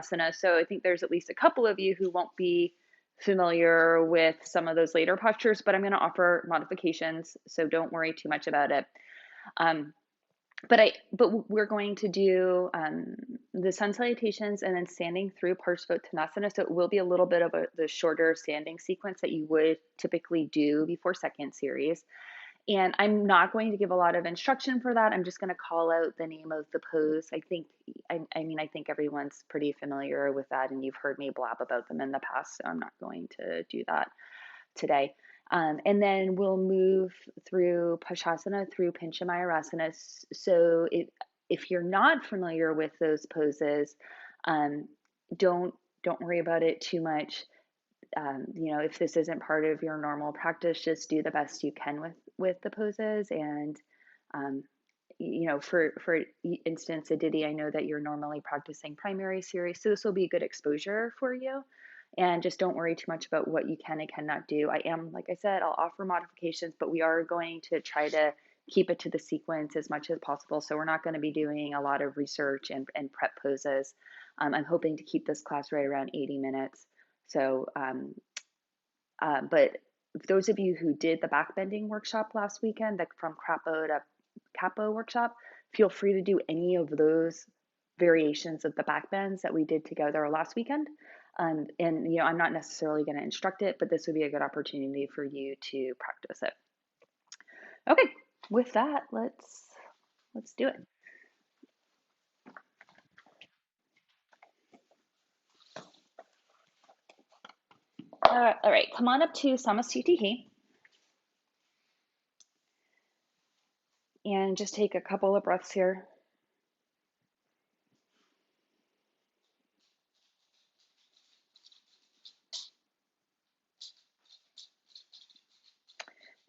asana. So I think there's at least a couple of you who won't be familiar with some of those later postures, but I'm going to offer modifications, so don't worry too much about it. Um, but we're going to do the sun salutations and then standing through Parsvottanasana. So it will be a little bit of the shorter standing sequence that you would typically do before second series. And I'm not going to give a lot of instruction for that. I'm just going to call out the name of the pose. I think everyone's pretty familiar with that, and you've heard me blab about them in the past, so I'm not going to do that today. And then we'll move through Pashasana, through Pincha Mayurasana. So if you're not familiar with those poses, um, don't worry about it too much. If this isn't part of your normal practice, just do the best you can with the poses. And um, for instance, Aditi, I know that you're normally practicing primary series, so this will be good exposure for you. And just don't worry too much about what you can and cannot do. Like I said, I'll offer modifications, but we are going to try to keep it to the sequence as much as possible. So we're not going to be doing a lot of research and prep poses. I'm hoping to keep this class right around 80 minutes. So, but those of you who did the backbending workshop last weekend, the from Crapo to Capo workshop, feel free to do any of those variations of the backbends that we did together last weekend. And I'm not necessarily going to instruct it, but this would be a good opportunity for you to practice it. Okay, with that, let's do it. All right, come on up to Samastitihi. And just take a couple of breaths here.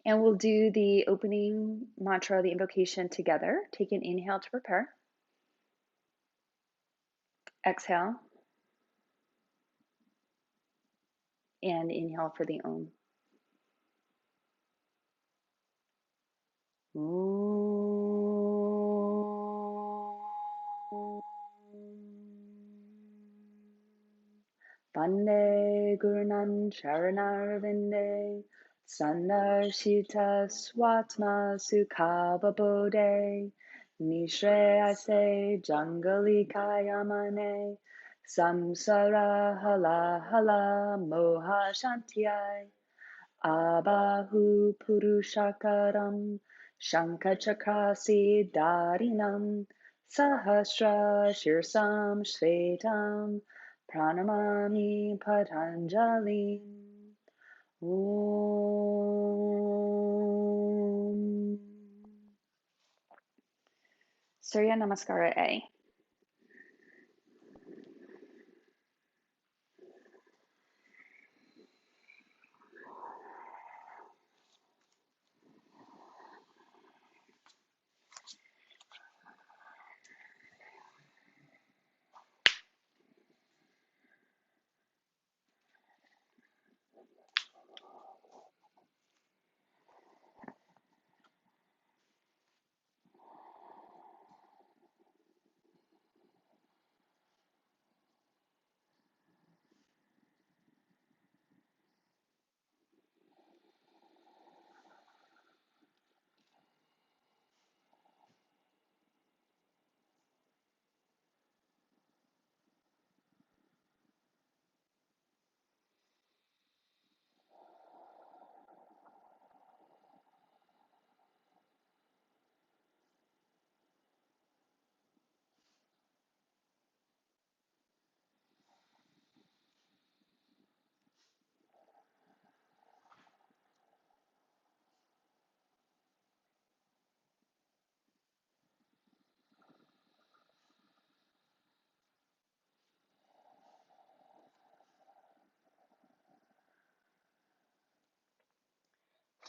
And we'll do the opening mantra, the invocation together. Take an inhale to prepare. Exhale. And inhale for the Om. Vande Gurunan Sharanarvinde Sandarshita Swatma Sukhavabode Nishreyase Jangali Kayamane Samsara Hala Hala Moha Shantyai Abahu Purushakaram Shankachakrasi Darinam Sahasra Shirsam Shvetam Pranamami Patanjali. Om. Surya Namaskara A.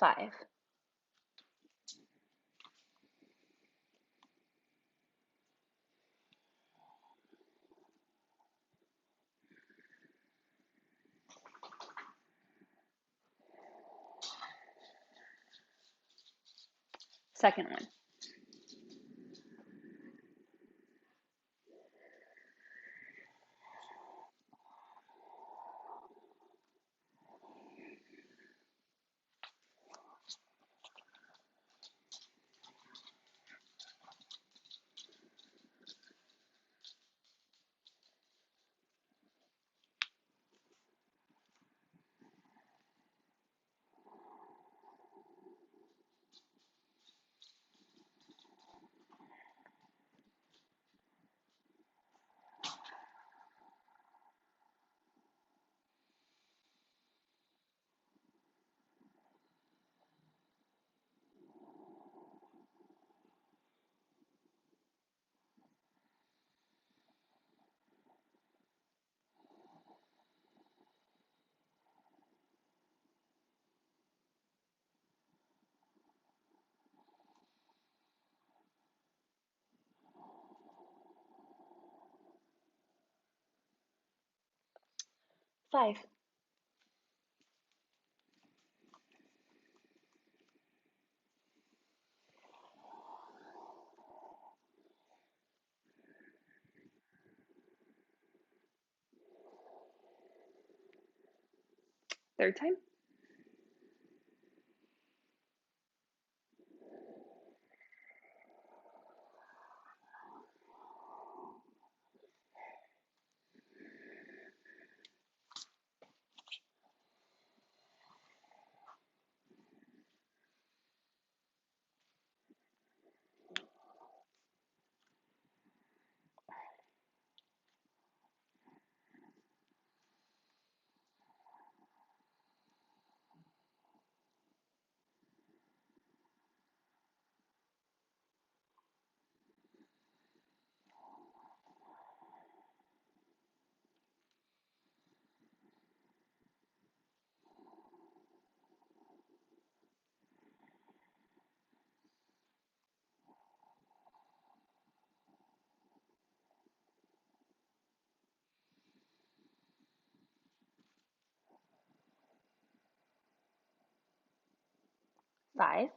Five. Second one. 5. Third time. 5.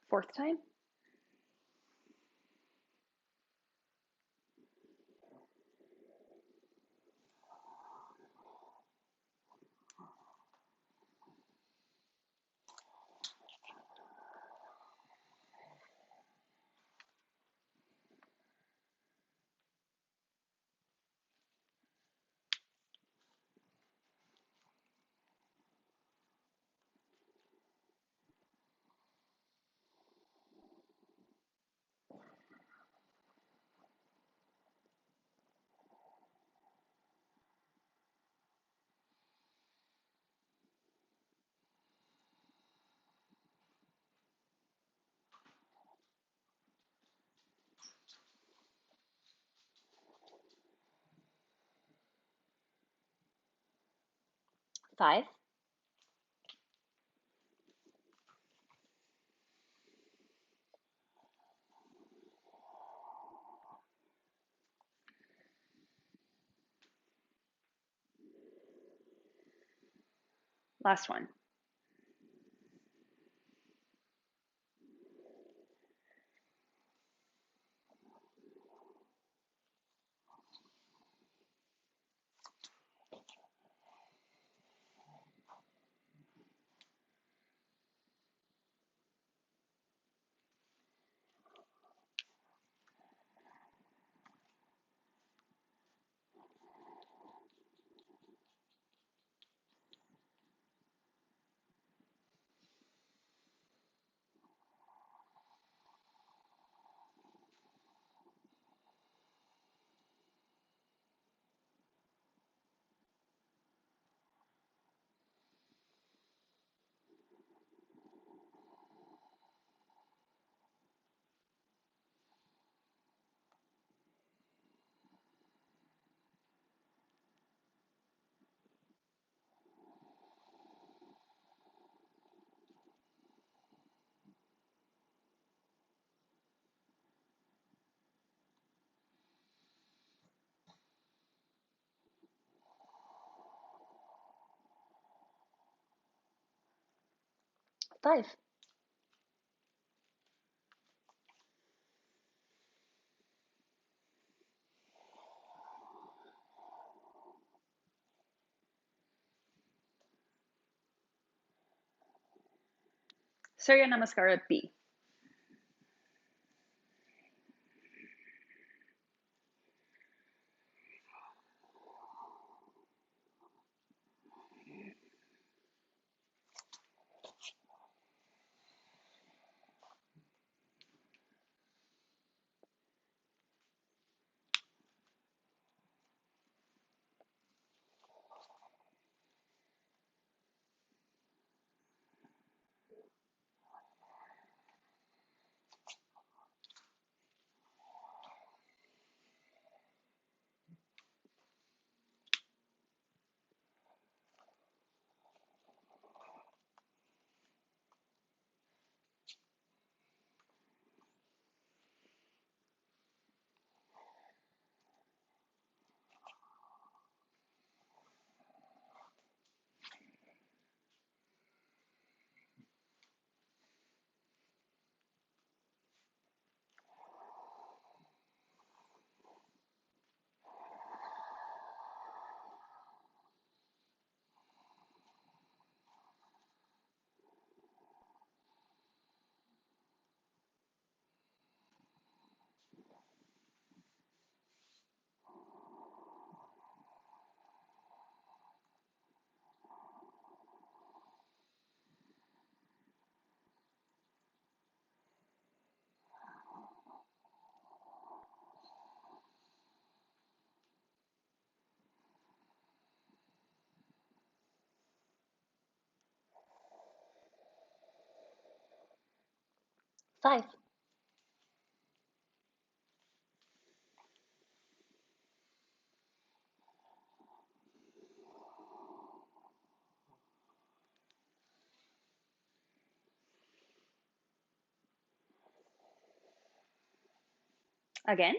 Fourth time. Five. Last one. Five. Surya Namaskara B. 5. Again.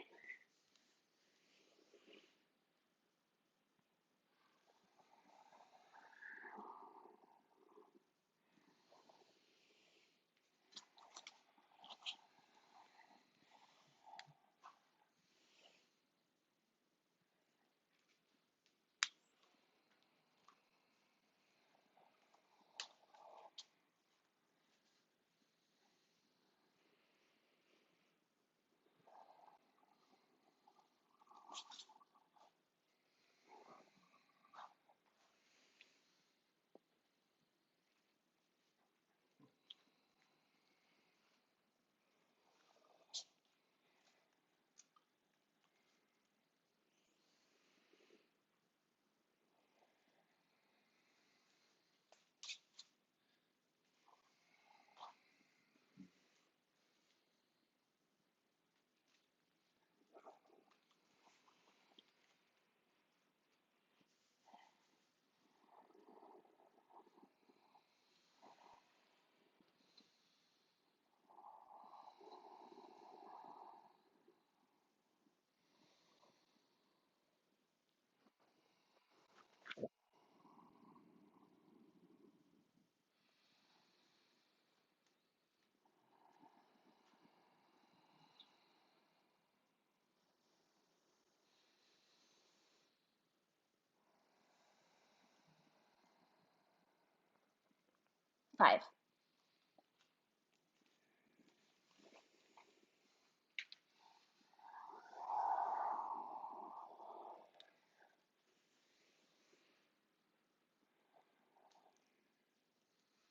5.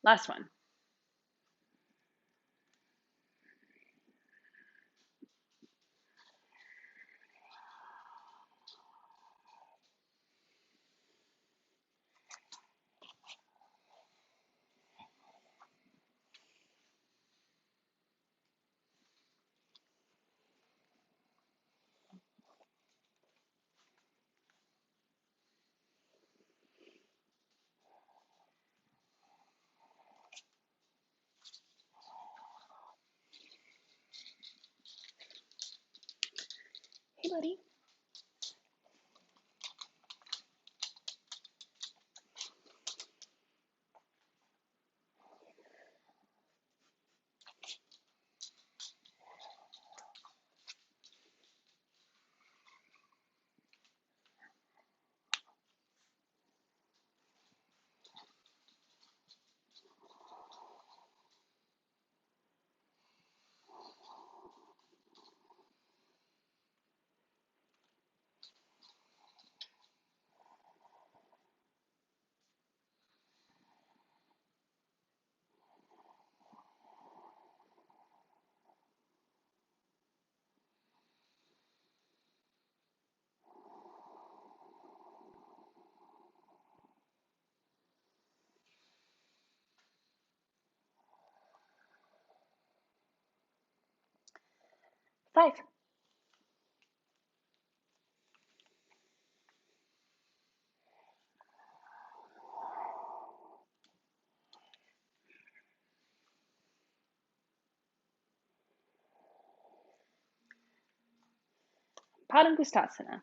Last one. Hey, buddy. Five. Padangustasana.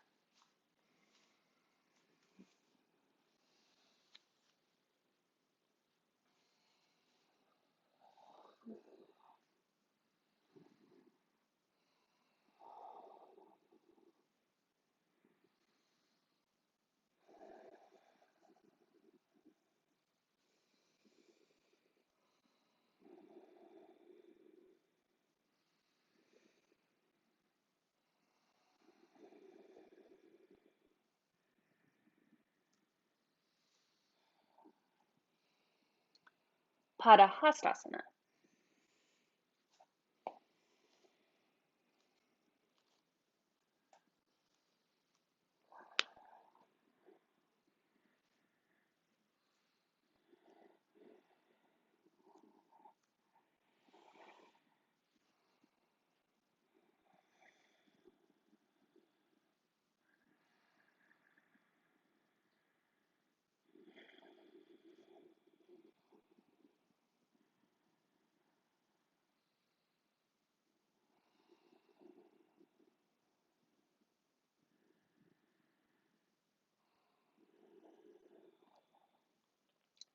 Padahastasana.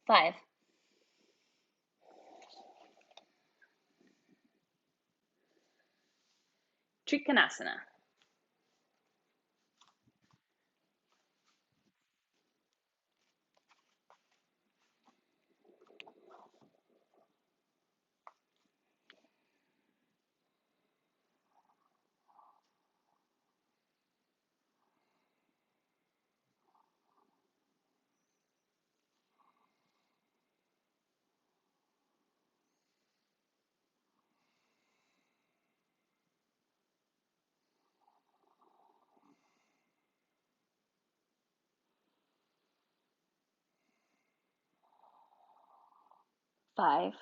5, Trikonasana. 5,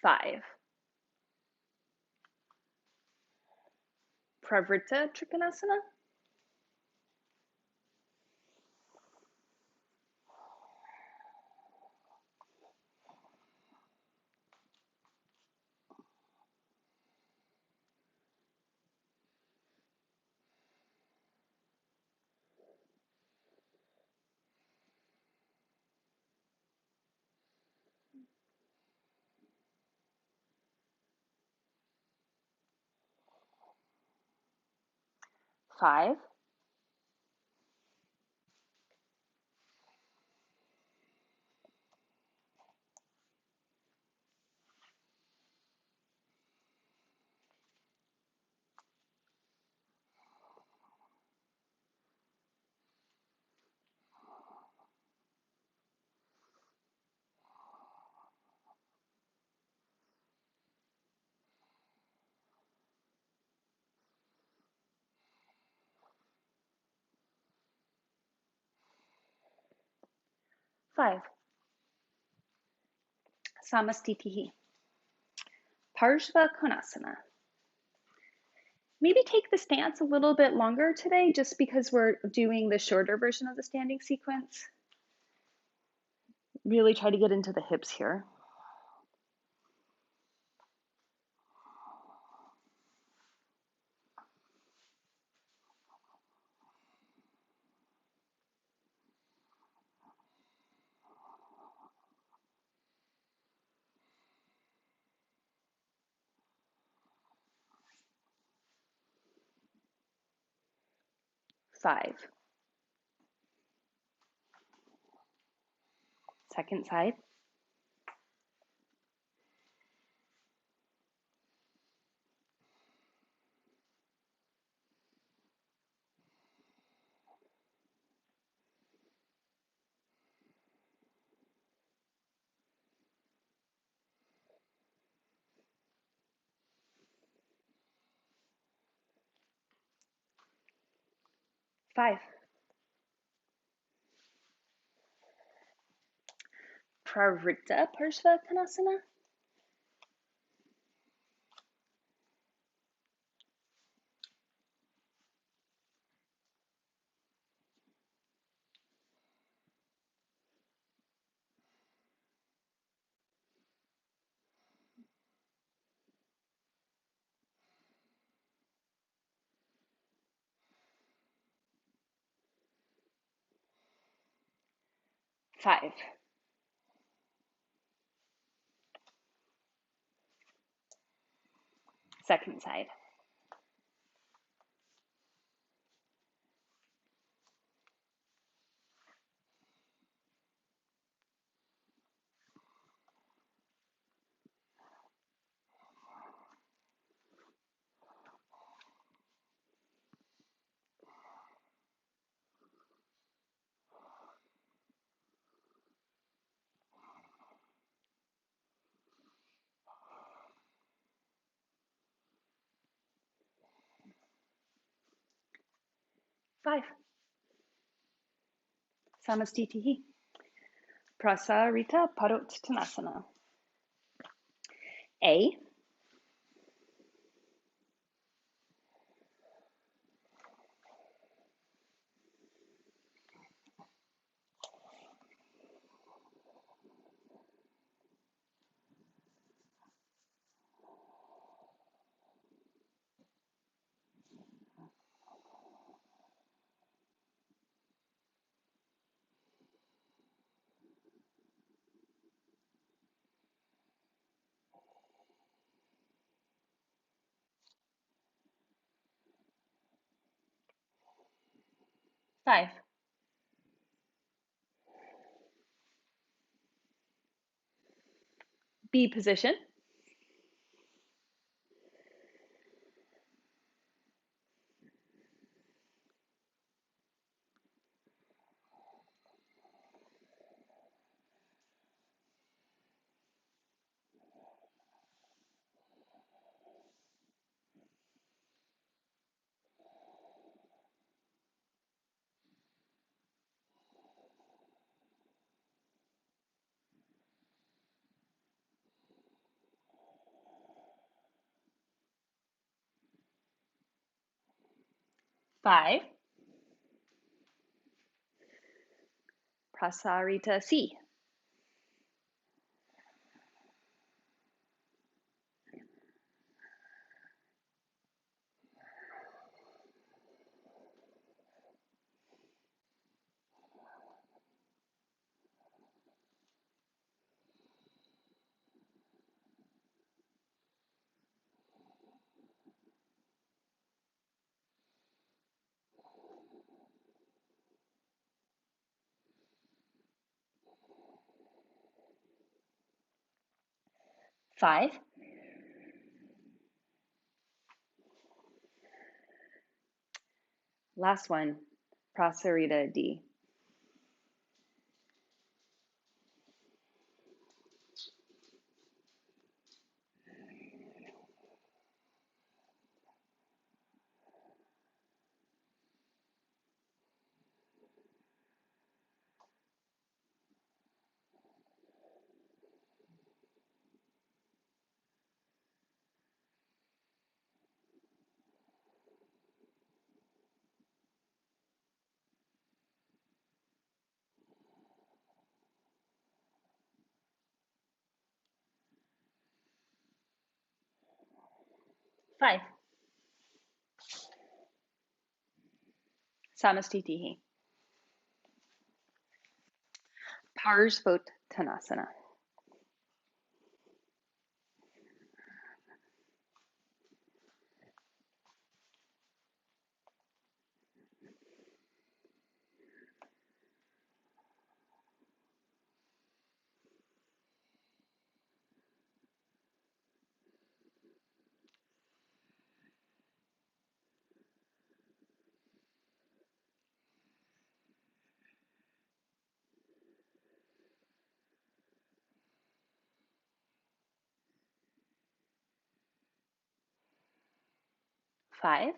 5, Pravrita Trikonasana. 5, 5, Samastitihi. Parshva Konasana. Maybe take the stance a little bit longer today just because we're doing the shorter version of the standing sequence. Really try to get into the hips here. Five. Second side. 5. Pravrita Parshva Konasana. 5. Second side. 5. Samastitihi. Prasarita Padottanasana. A. 5. B position. 5. Prasarita C. 5. Last one. Prasarita D. 5. Samastitihi. Parsvottanasana. 5.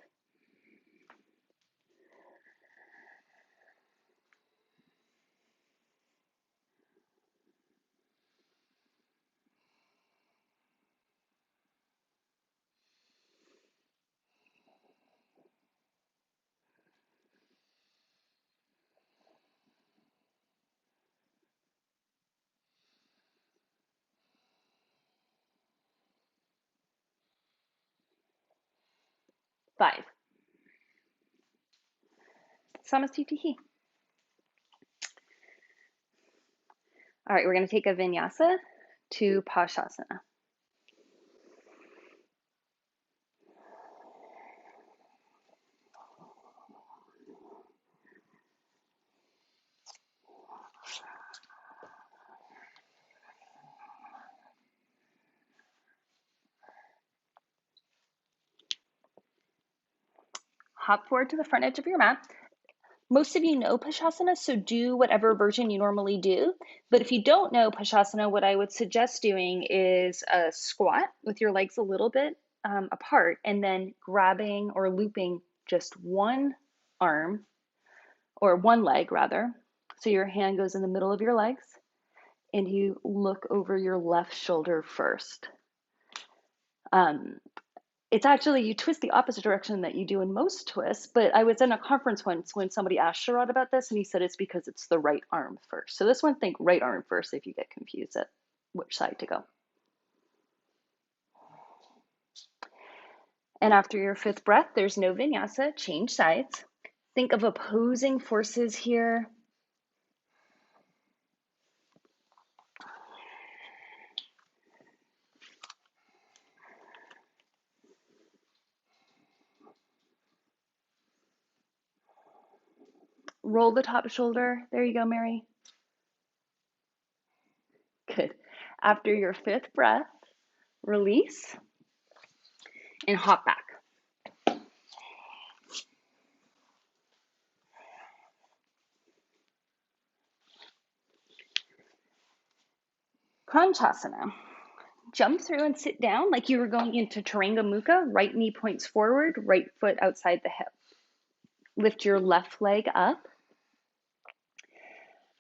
5. Samastitihi. All right, we're going to take a vinyasa to Pashasana. Hop forward to the front edge of your mat. Most of you know Pashasana, so do whatever version you normally do. But if you don't know Pashasana, what I would suggest doing is a squat with your legs a little bit apart and then grabbing or looping just one arm, or one leg rather. So your hand goes in the middle of your legs and you look over your left shoulder first. It's actually, you twist the opposite direction that you do in most twists, but I was in a conference once when somebody asked Sherrod about this, and he said it's because it's the right arm first. So this one, think right arm first if you get confused at which side to go. And after your 5th breath, there's no vinyasa, change sides. Think of opposing forces here. Roll the top shoulder. There you go, Mary. Good. After your 5th breath, release and hop back. Kranchasana. Jump through and sit down like you were going into Turanga Mukha. Right knee points forward, right foot outside the hip. Lift your left leg up.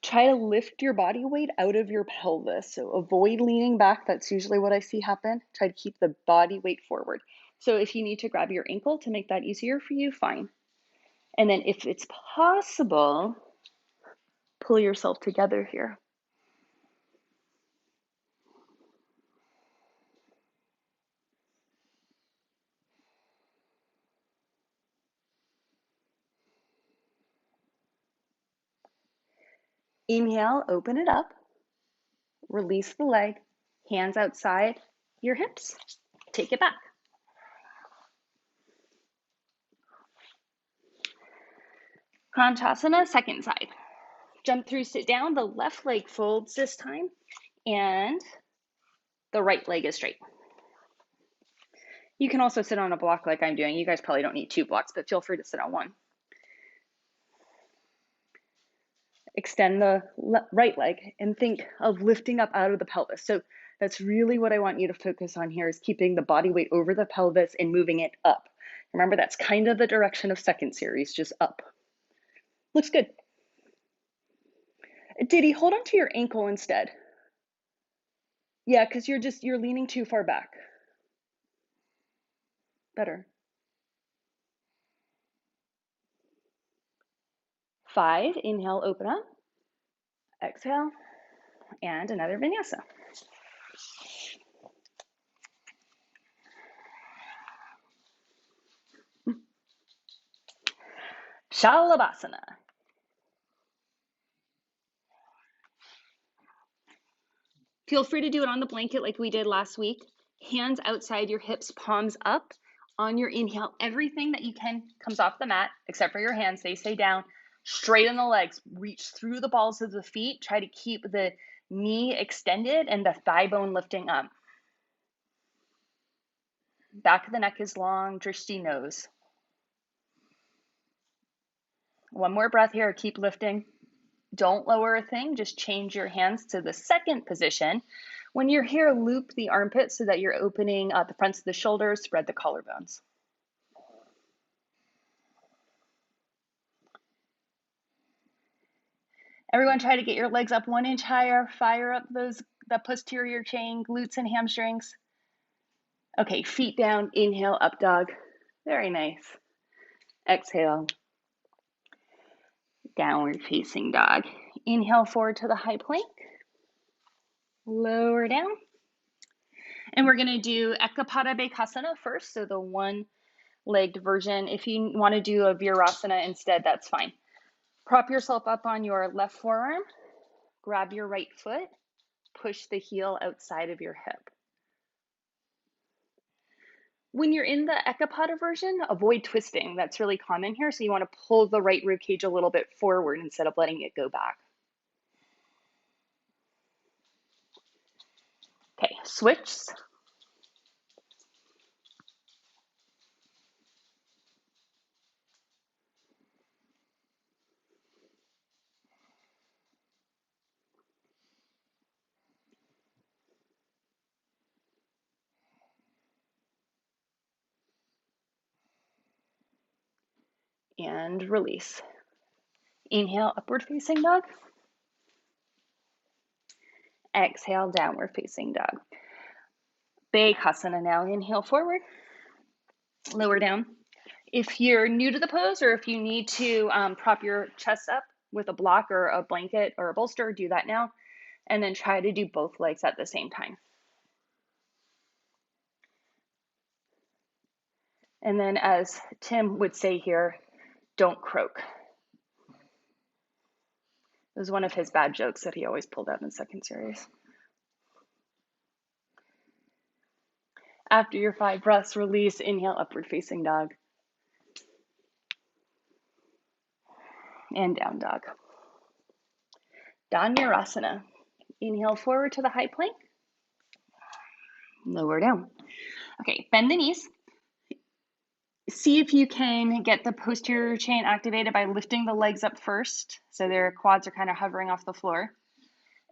Try to lift your body weight out of your pelvis. So avoid leaning back. That's usually what I see happen. Try to keep the body weight forward. So if you need to grab your ankle to make that easier for you, fine. And then if it's possible, pull yourself together here. Inhale, open it up. Release the leg, hands outside your hips. Take it back. Kranchasana, second side. Jump through, sit down. The left leg folds this time, and the right leg is straight. You can also sit on a block like I'm doing. You guys probably don't need 2 blocks, but feel free to sit on one. Extend the right leg and think of lifting up out of the pelvis. So that's really what I want you to focus on here, is keeping the body weight over the pelvis and moving it up. Remember, that's kind of the direction of second series, just up. Looks good. Diddy, hold on to your ankle instead. Yeah, because you're leaning too far back. Better. 5, inhale, open up. Exhale, and another vinyasa. Shalabhasana. Feel free to do it on the blanket like we did last week. Hands outside your hips, palms up. On your inhale, everything that you can comes off the mat, except for your hands. They stay down. Straighten the legs. Reach through the balls of the feet. Try to keep the knee extended and the thigh bone lifting up. Back of the neck is long, drishti nose. One more breath here. Keep lifting. Don't lower a thing. Just change your hands to the second position. When you're here, loop the armpits so that you're opening the fronts of the shoulders, spread the collarbones. Everyone try to get your legs up 1 inch higher. Fire up the posterior chain, glutes and hamstrings. Okay, feet down. Inhale, up dog. Very nice. Exhale, downward facing dog. Inhale forward to the high plank. Lower down. And we're going to do Ekapada Bekasana first, so the one-legged version. If you want to do a Virasana instead, that's fine. Prop yourself up on your left forearm. Grab your right foot. Push the heel outside of your hip. When you're in the Ekapada version, avoid twisting. That's really common here. So you want to pull the right rib cage a little bit forward instead of letting it go back. Okay, switch. and release. Inhale, upward facing dog. Exhale, downward facing dog. Bakasana now. Inhale forward, lower down. If you're new to the pose or if you need to prop your chest up with a block or a blanket or a bolster, do that now. And then try to do both legs at the same time. And then as Tim would say here, don't croak. It was one of his bad jokes that he always pulled out in second series. After your 5 breaths, release, inhale, upward facing dog. And down dog. Mayurasana. Inhale forward to the high plank. Lower down. Okay, bend the knees. See if you can get the posterior chain activated by lifting the legs up first, so their quads are kind of hovering off the floor.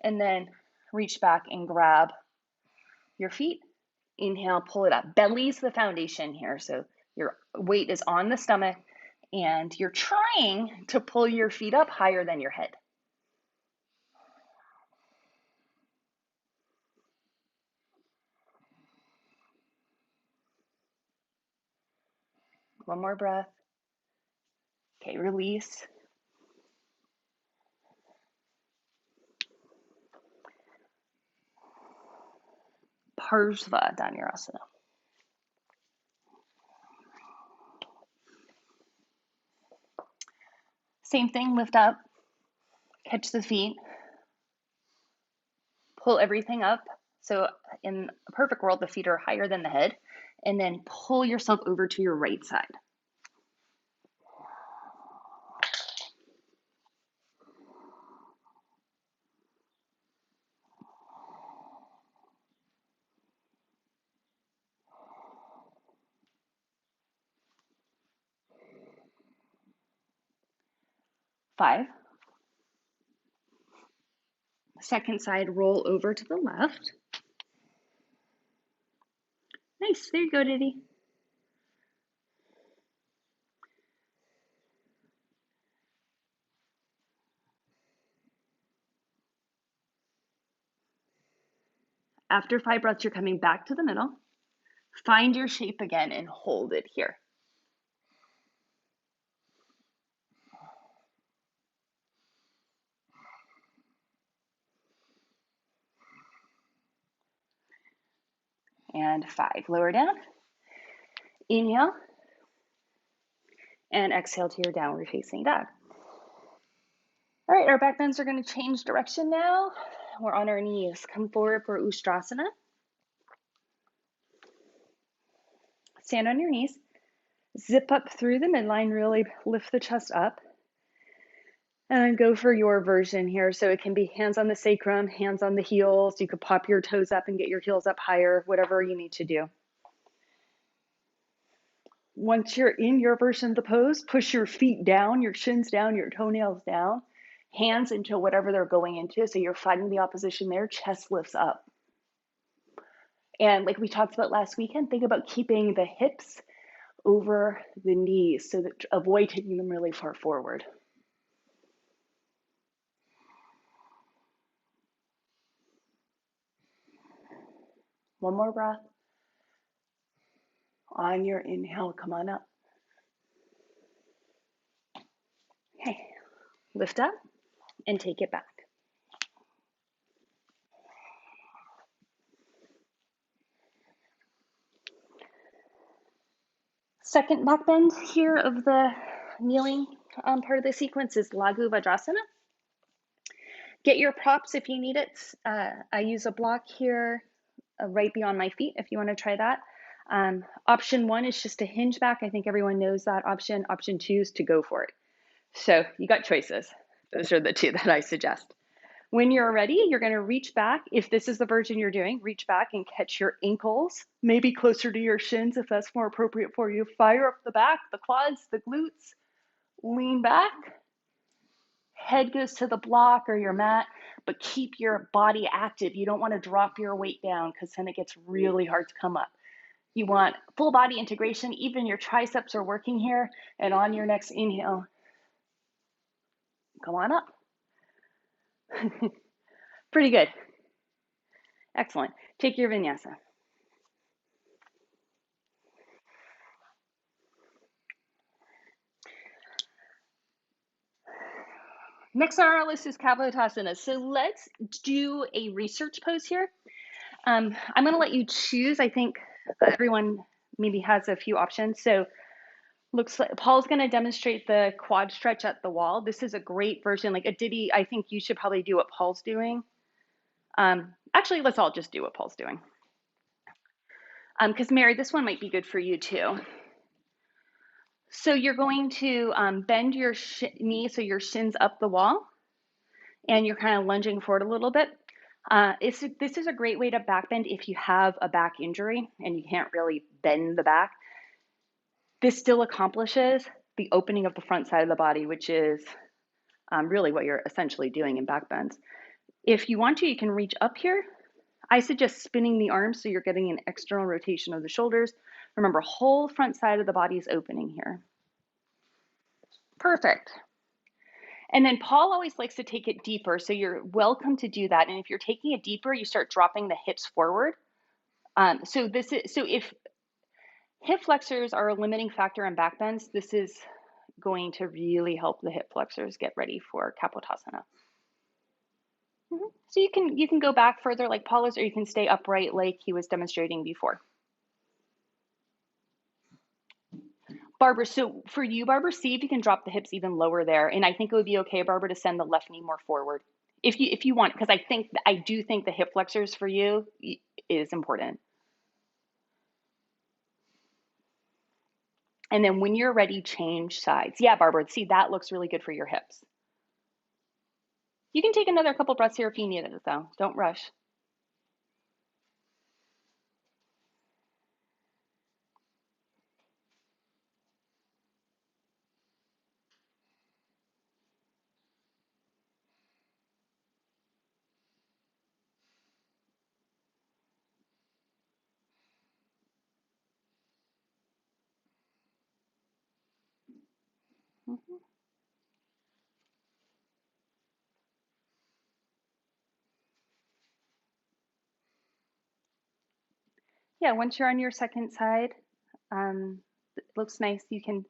And then reach back and grab your feet. Inhale, pull it up. Belly's the foundation here, so your weight is on the stomach, and you're trying to pull your feet up higher than your head. One more breath. Okay, release. Parsva Dhanurasana. Same thing, lift up, catch the feet, pull everything up. So in a perfect world, the feet are higher than the head, and then pull yourself over to your right side. Five. Second side, roll over to the left. Nice, there you go, Diddy. After 5 breaths, you're coming back to the middle. Find your shape again and hold it here. And 5, lower down. Inhale. And exhale to your downward facing dog. All right, our back bends are going to change direction now. We're on our knees. Come forward for Ustrasana. Stand on your knees. Zip up through the midline, really lift the chest up. And then go for your version here. So it can be hands on the sacrum, hands on the heels. You could pop your toes up and get your heels up higher, whatever you need to do. Once you're in your version of the pose, push your feet down, your shins down, your toenails down, hands into whatever they're going into. So you're fighting the opposition there, chest lifts up. And like we talked about last weekend, think about keeping the hips over the knees so that avoid taking them really far forward. One more breath. On your inhale, come on up. Okay, lift up and take it back. Second back bend here of the kneeling part of the sequence is Laghu Vajrasana. Get your props if you need it. I use a block here right beyond my feet if you want to try that. Option 1 is just to hinge back. I think everyone knows that option. Option 2 is to go for it. So you got choices. Those are the 2 that I suggest. When you're ready, you're going to reach back. If this is the version you're doing, reach back and catch your ankles, maybe closer to your shins if that's more appropriate for you. Fire up the back, the quads, the glutes. Lean back. Head goes to the block or your mat, but keep your body active. You don't want to drop your weight down because then it gets really hard to come up. You want full body integration. Even your triceps are working here. And on your next inhale, come on up. Pretty good. Excellent. Take your vinyasa. Next on our list is Kapotasana. So let's do a research pose here. I'm going to let you choose. I think everyone maybe has a few options. So looks like Paul's going to demonstrate the quad stretch at the wall. This is a great version, like a ditty. I think you should probably do what Paul's doing. Actually, let's all just do what Paul's doing. Because Mary, this one might be good for you too. So you're going to bend your knee so your shin's up the wall, and you're kind of lunging forward a little bit. This is a great way to back bend if you have a back injury and you can't really bend the back. This still accomplishes the opening of the front side of the body, which is really what you're essentially doing in back bends. If you want to, you can reach up here. I suggest spinning the arms so you're getting an external rotation of the shoulders. Remember, whole front side of the body is opening here. Perfect. And then Paul always likes to take it deeper, so you're welcome to do that. And if you're taking it deeper, you start dropping the hips forward. So if hip flexors are a limiting factor in back bends, this is going to really help the hip flexors get ready for Kapotasana. So you can go back further like Paul is, or you can stay upright like he was demonstrating before. Barbara, so for you, Barbara, see if you can drop the hips even lower there. And I think it would be okay, Barbara, to send the left knee more forward. If you want, because I do think the hip flexors for you is important. And then when you're ready, change sides. Yeah, Barbara, see, that looks really good for your hips. You can take another couple breaths here if you need it, though. Don't rush. Mm-hmm. Yeah, once you're on your second side, it looks nice. You can,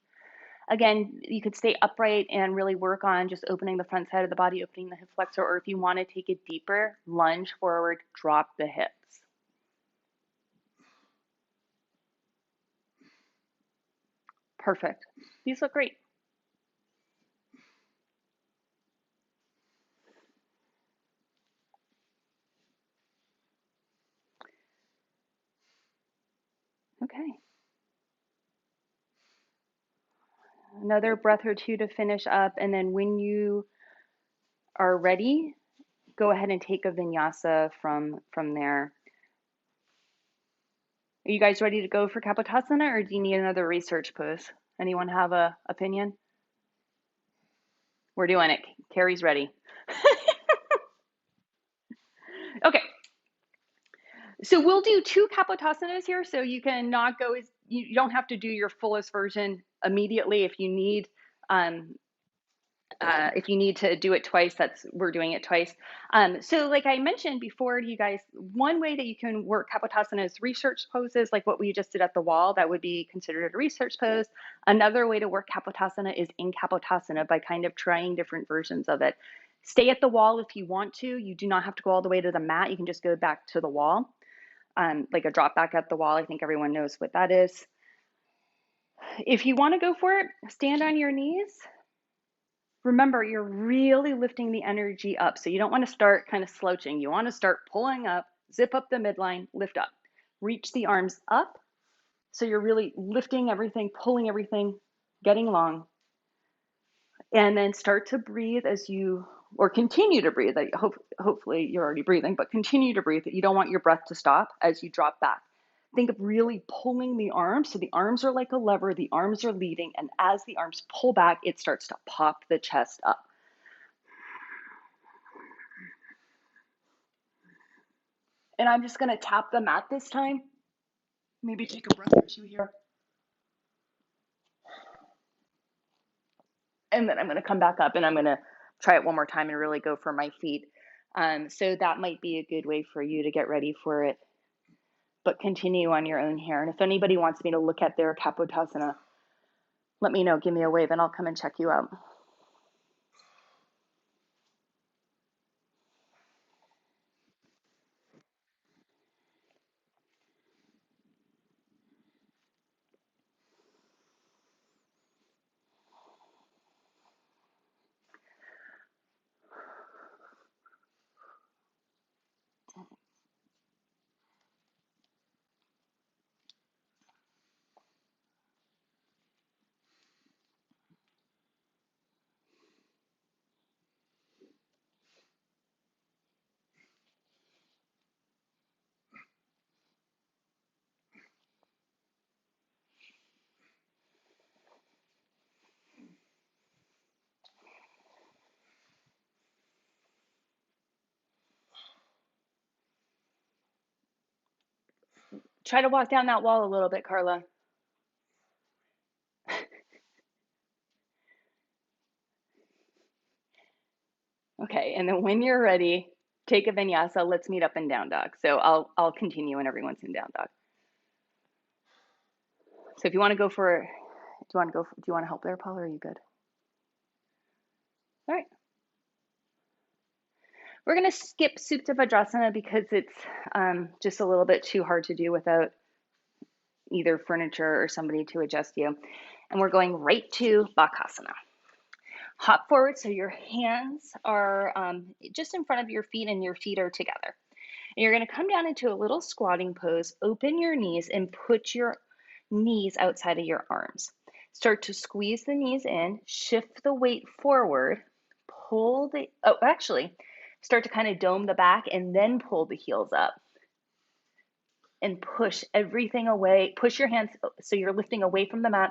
again, you could stay upright and really work on just opening the front side of the body, opening the hip flexor, or if you want to take it deeper, lunge forward, drop the hips. Perfect. These look great. Okay. Another breath or two to finish up, and then when you are ready, go ahead and take a vinyasa from there. Are you guys ready to go for Kapotasana, or do you need another research pose? Anyone have a opinion? We're doing it. Carrie's ready. Okay. So we'll do two Kapotasanas here, so you can not go as you don't have to do your fullest version immediately. Um, if you need to do it twice, we're doing it twice. So like I mentioned before to you guys, one way that you can work Kapotasana is research poses, like what we just did at the wall. That would be considered a research pose. Another way to work Kapotasana is in Kapotasana by kind of trying different versions of it. Stay at the wall if you want to. You do not have to go all the way to the mat. You can just go back to the wall, like a drop back at the wall. I think everyone knows what that is. If you want to go for it, stand on your knees. Remember, you're really lifting the energy up. So you don't want to start kind of slouching. You want to start pulling up, zip up the midline, lift up. Reach the arms up. So you're really lifting everything, pulling everything, getting long. And then start to breathe or continue to breathe. Hopefully you're already breathing, but continue to breathe. You don't want your breath to stop as you drop back. Think of really pulling the arms. So the arms are like a lever, the arms are leading, and as the arms pull back, it starts to pop the chest up. And I'm just going to tap the mat this time. Maybe take a breath or two here. And then I'm going to come back up and I'm going to try it one more time and really go for my feet. So that might be a good way for you to get ready for it, but continue on your own here. And if anybody wants me to look at their Kapotasana, let me know, give me a wave and I'll come and check you out. Try to walk down that wall a little bit, Carla. Okay, and then when you're ready, take a vinyasa. Let's meet up in down dog. So I'll continue when everyone's in down dog. So if you want to go for, do you want to help there, Paul, or are you good? All right. We're going to skip Supta Vajrasana because it's just a little bit too hard to do without either furniture or somebody to adjust you. And we're going right to Bakasana. Hop forward so your hands are just in front of your feet and your feet are together. And you're going to come down into a little squatting pose, open your knees and put your knees outside of your arms. Start to squeeze the knees in, shift the weight forward, start to kind of dome the back and then pull the heels up. And push everything away. Push your hands so you're lifting away from the mat.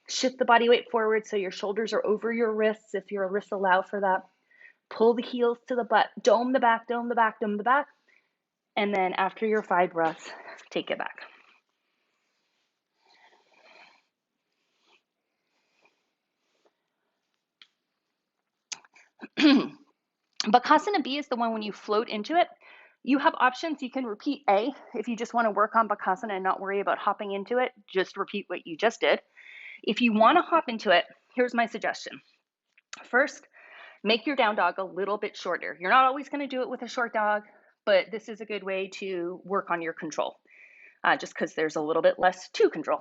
Shift the body weight forward so your shoulders are over your wrists if your wrists allow for that. Pull the heels to the butt. Dome the back, dome the back, dome the back. And then after your 5 breaths, take it back. Bakasana B is the one when you float into it. You have options. You can repeat A if you just want to work on Bakasana and not worry about hopping into it. Just repeat what you just did. If you want to hop into it, here's my suggestion. First, make your down dog a little bit shorter. You're not always going to do it with a short dog, but this is a good way to work on your control, just because there's a little bit less to control.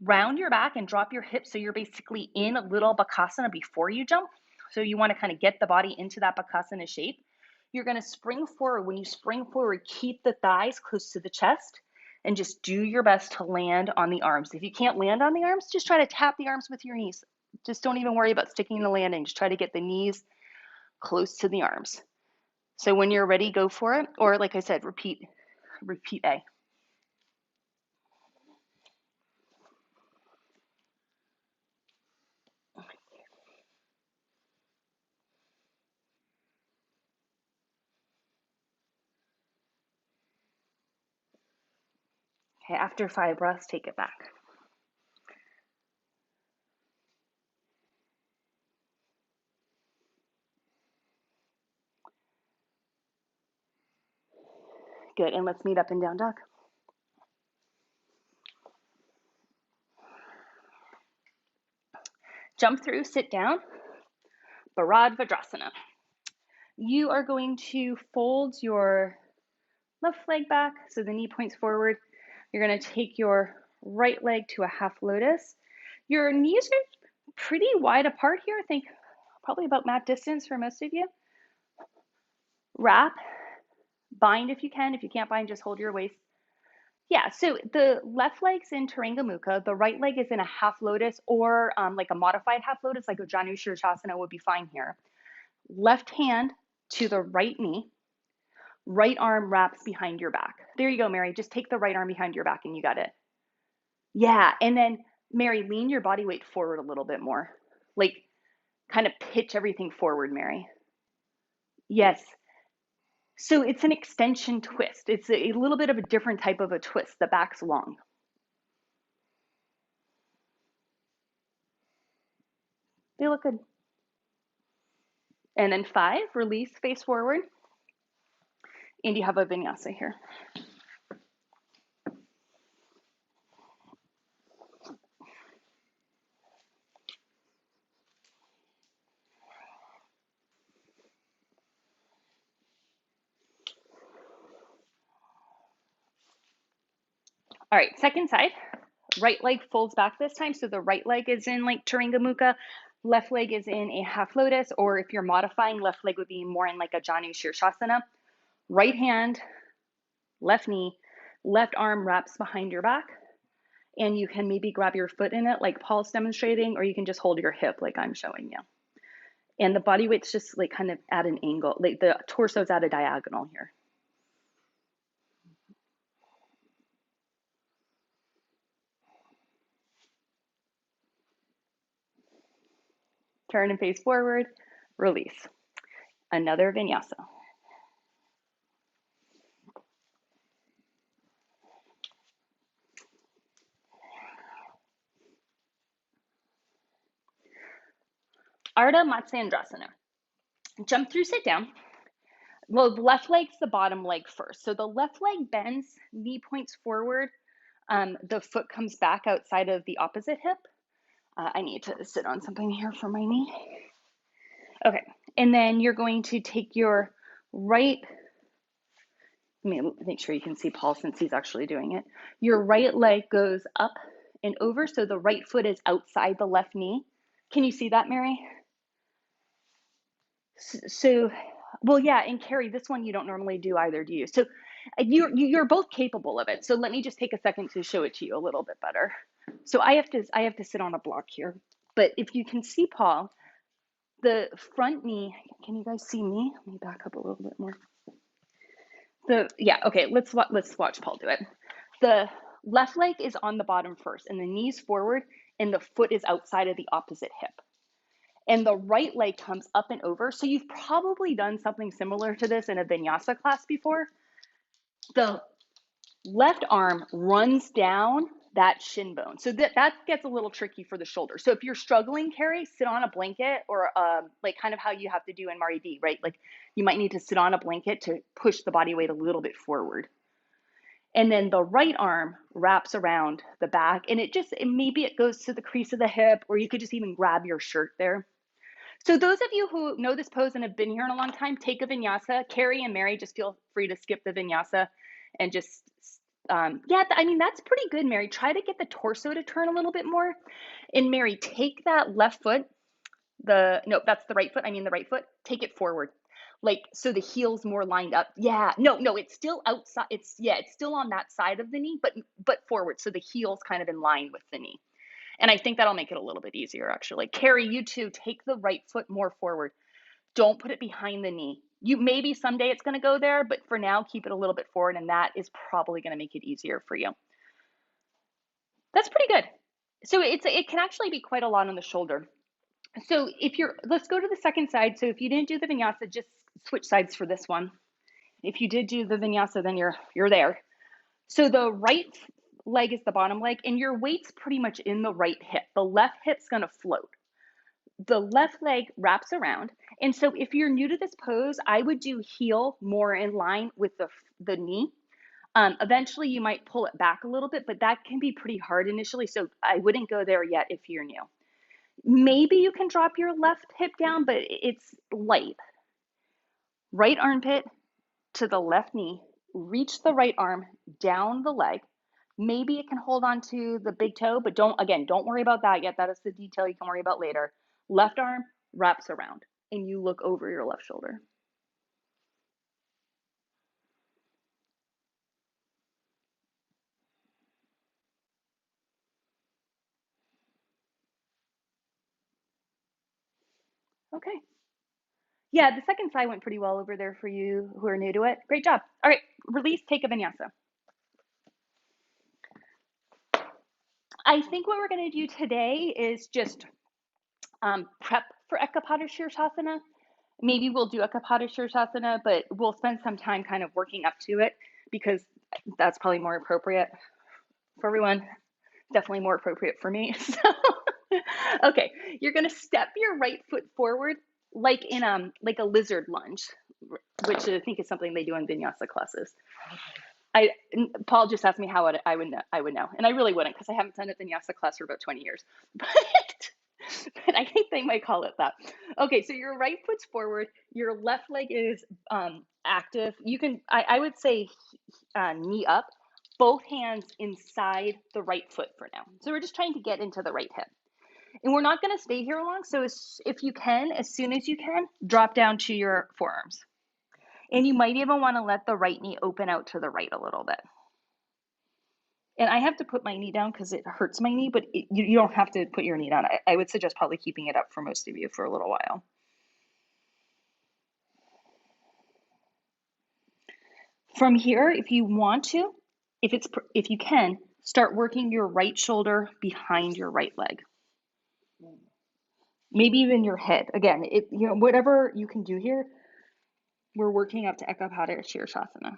Round your back and drop your hips so you're basically in a little Bakasana before you jump. So you want to kind of get the body into that Bakasana shape. You're going to spring forward. When you spring forward, keep the thighs close to the chest and just do your best to land on the arms. If you can't land on the arms, just try to tap the arms with your knees. Just don't even worry about sticking the landing. Just try to get the knees close to the arms. So when you're ready, go for it. Or like I said, repeat A. Okay, after 5 breaths, take it back. Good, and let's meet up in down dog. Jump through, sit down, Bharad Vajrasana. You are going to fold your left leg back so the knee points forward. You're going to take your right leg to a half lotus. Your knees are pretty wide apart here. I think probably about mat distance for most of you. Wrap, bind if you can. If you can't bind, just hold your waist. Yeah, so the left leg's in Taranga Mukha. The right leg is in a half lotus or like a modified half lotus, like a Janu Shirshasana would be fine here. Left hand to the right knee. Right arm wraps behind your back. There you go, Mary. Just take the right arm behind your back and you got it. Yeah, and then Mary, lean your body weight forward a little bit more. Like kind of pitch everything forward, Mary. Yes. So it's an extension twist. It's a little bit of a different type of a twist. The back's long. They look good. And then 5, release, face forward. And you have a vinyasa here. All right, second side. Right leg folds back this time. So the right leg is in like Chaturanga Mukha. Left leg is in a half lotus, or if you're modifying, left leg would be more in like a Janu Shirshasana. Right hand, left knee, left arm wraps behind your back. And you can maybe grab your foot in it like Paul's demonstrating, or you can just hold your hip like I'm showing you. And the body weight's just like kind of at an angle, like the torso's at a diagonal here. Turn and face forward, release. Another vinyasa. Ardha Matsyendrasana. Jump through, sit down. Well, the left leg's the bottom leg first. So the left leg bends, knee points forward. The foot comes back outside of the opposite hip. I need to sit on something here for my knee. Okay, and then you're going to take your right, let me make sure you can see Paul since he's actually doing it. Your right leg goes up and over, so the right foot is outside the left knee. Can you see that, Mary? So, well, yeah, and Carrie, this one you don't normally do either, do you? So you're both capable of it. So let me just take a second to show it to you a little bit better. So I have to sit on a block here. But if you can see Paul, the front knee, can you guys see me? Let me back up a little bit more. Okay, let's watch Paul do it. The left leg is on the bottom first, and the knee's forward, and the foot is outside of the opposite hip. And the right leg comes up and over. So you've probably done something similar to this in a vinyasa class before. The left arm runs down that shin bone. So that gets a little tricky for the shoulder. So if you're struggling, Carrie, sit on a blanket, or like kind of how you have to do in Mari D, right? Like you might need to sit on a blanket to push the body weight a little bit forward. And then the right arm wraps around the back, and maybe it goes to the crease of the hip, or you could just even grab your shirt there. So those of you who know this pose and have been here in a long time, take a vinyasa. Carrie and Mary, just feel free to skip the vinyasa and just, I mean, that's pretty good, Mary. Try to get the torso to turn a little bit more. And Mary, take that left foot, no, that's the right foot. I mean, the right foot, take it forward. Like, so the heel's more lined up. Yeah, no, it's still outside. It's still on that side of the knee, but forward. So the heel's kind of in line with the knee. And I think that'll make it a little bit easier, actually. Carrie, you too, take the right foot more forward. Don't put it behind the knee. Maybe someday it's going to go there, but for now, keep it a little bit forward, and that is probably going to make it easier for you. That's pretty good. So it can actually be quite a lot on the shoulder. So let's go to the second side. So if you didn't do the vinyasa, just switch sides for this one. If you did do the vinyasa, then you're there. So the right leg is the bottom leg, and your weight's pretty much in the right hip. The left hip's going to float. The left leg wraps around. And so if you're new to this pose, I would do heel more in line with the knee. Eventually you might pull it back a little bit, but that can be pretty hard initially. So I wouldn't go there yet if you're new. Maybe you can drop your left hip down, but it's light. Right armpit to the left knee, reach the right arm down the leg. Maybe it can hold on to the big toe, but don't worry about that yet. That is the detail you can worry about later. Left arm wraps around, and you look over your left shoulder. Okay. Yeah, the second side went pretty well over there for you who are new to it. Great job. All right, release, take a vinyasa. I think what we're going to do today is just prep for Ekapada Shirshasana. Maybe we'll do Ekapada Shirshasana, but we'll spend some time kind of working up to it because that's probably more appropriate for everyone. Definitely more appropriate for me. So, okay, you're gonna step your right foot forward like in like a lizard lunge, which I think is something they do in vinyasa classes. I Paul just asked me how I would know. I would know, and I really wouldn't because I haven't done a vinyasa class for about 20 years. But I think they might call it that. Okay, so your right foot's forward, your left leg is active. You can, I would say, knee up, both hands inside the right foot for now. So we're just trying to get into the right hip. And we're not going to stay here long. So if you can, as soon as you can, drop down to your forearms. And you might even want to let the right knee open out to the right a little bit. And I have to put my knee down because it hurts my knee, but you don't have to put your knee down. I would suggest probably keeping it up for most of you for a little while. From here, if you want to, if you can, start working your right shoulder behind your right leg. Maybe even your head. Again, whatever you can do here, we're working up to Ekapada Shirshasana.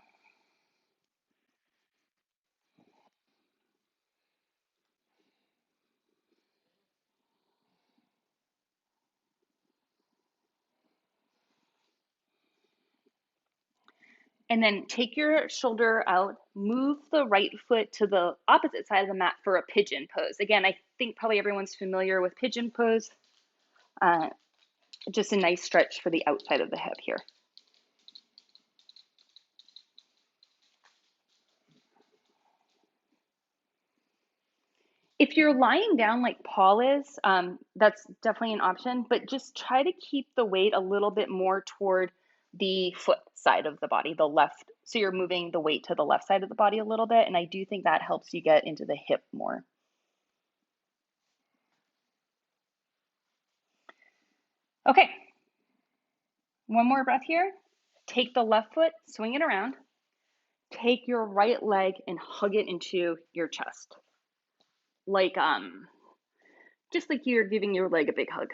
And then take your shoulder out, move the right foot to the opposite side of the mat for a pigeon pose. Again, I think probably everyone's familiar with pigeon pose. Just a nice stretch for the outside of the hip here. If you're lying down like Paul is, that's definitely an option, but just try to keep the weight a little bit more toward the foot side of the body, the left. So you're moving the weight to the left side of the body a little bit, and I do think that helps you get into the hip more. Okay, one more breath here. Take the left foot, swing it around. Take your right leg and hug it into your chest. Like, just like you're giving your leg a big hug.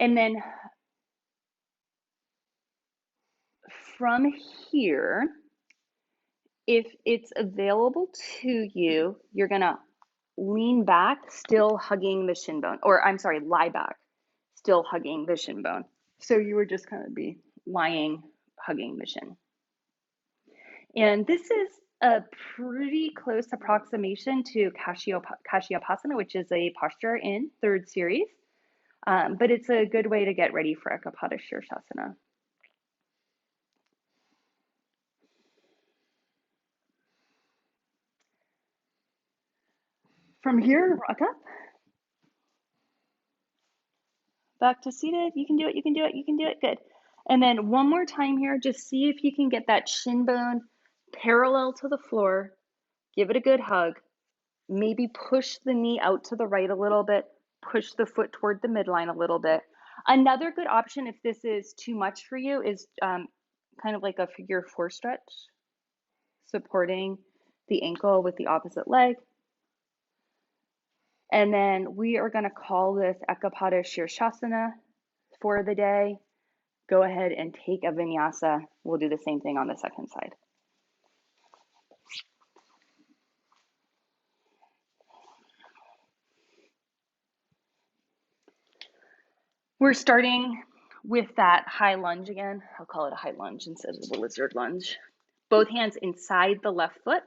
And then from here, if it's available to you, you're gonna lean back, still hugging the shin bone, or I'm sorry, lie back, still hugging the shin bone. So you would just kind of be lying, hugging the shin. And this is a pretty close approximation to Kashyapasana, which is a posture in third series. But it's a good way to get ready for Ekapada Shirshasana. From here, rock up. Back to seated. You can do it, you can do it, you can do it. Good. And then one more time here, just see if you can get that shin bone parallel to the floor. Give it a good hug. Maybe push the knee out to the right a little bit. Push the foot toward the midline a little bit. Another good option, if this is too much for you, is kind of like a figure four stretch, supporting the ankle with the opposite leg. And then we are going to call this Ekapada Shirshasana for the day. Go ahead and take a vinyasa. We'll do the same thing on the second side. We're starting with that high lunge again. I'll call it a high lunge instead of the lizard lunge. Both hands inside the left foot.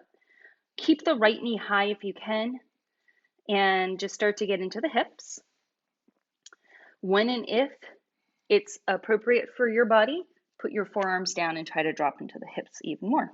Keep the right knee high if you can, and just start to get into the hips. When and if it's appropriate for your body, put your forearms down and try to drop into the hips even more.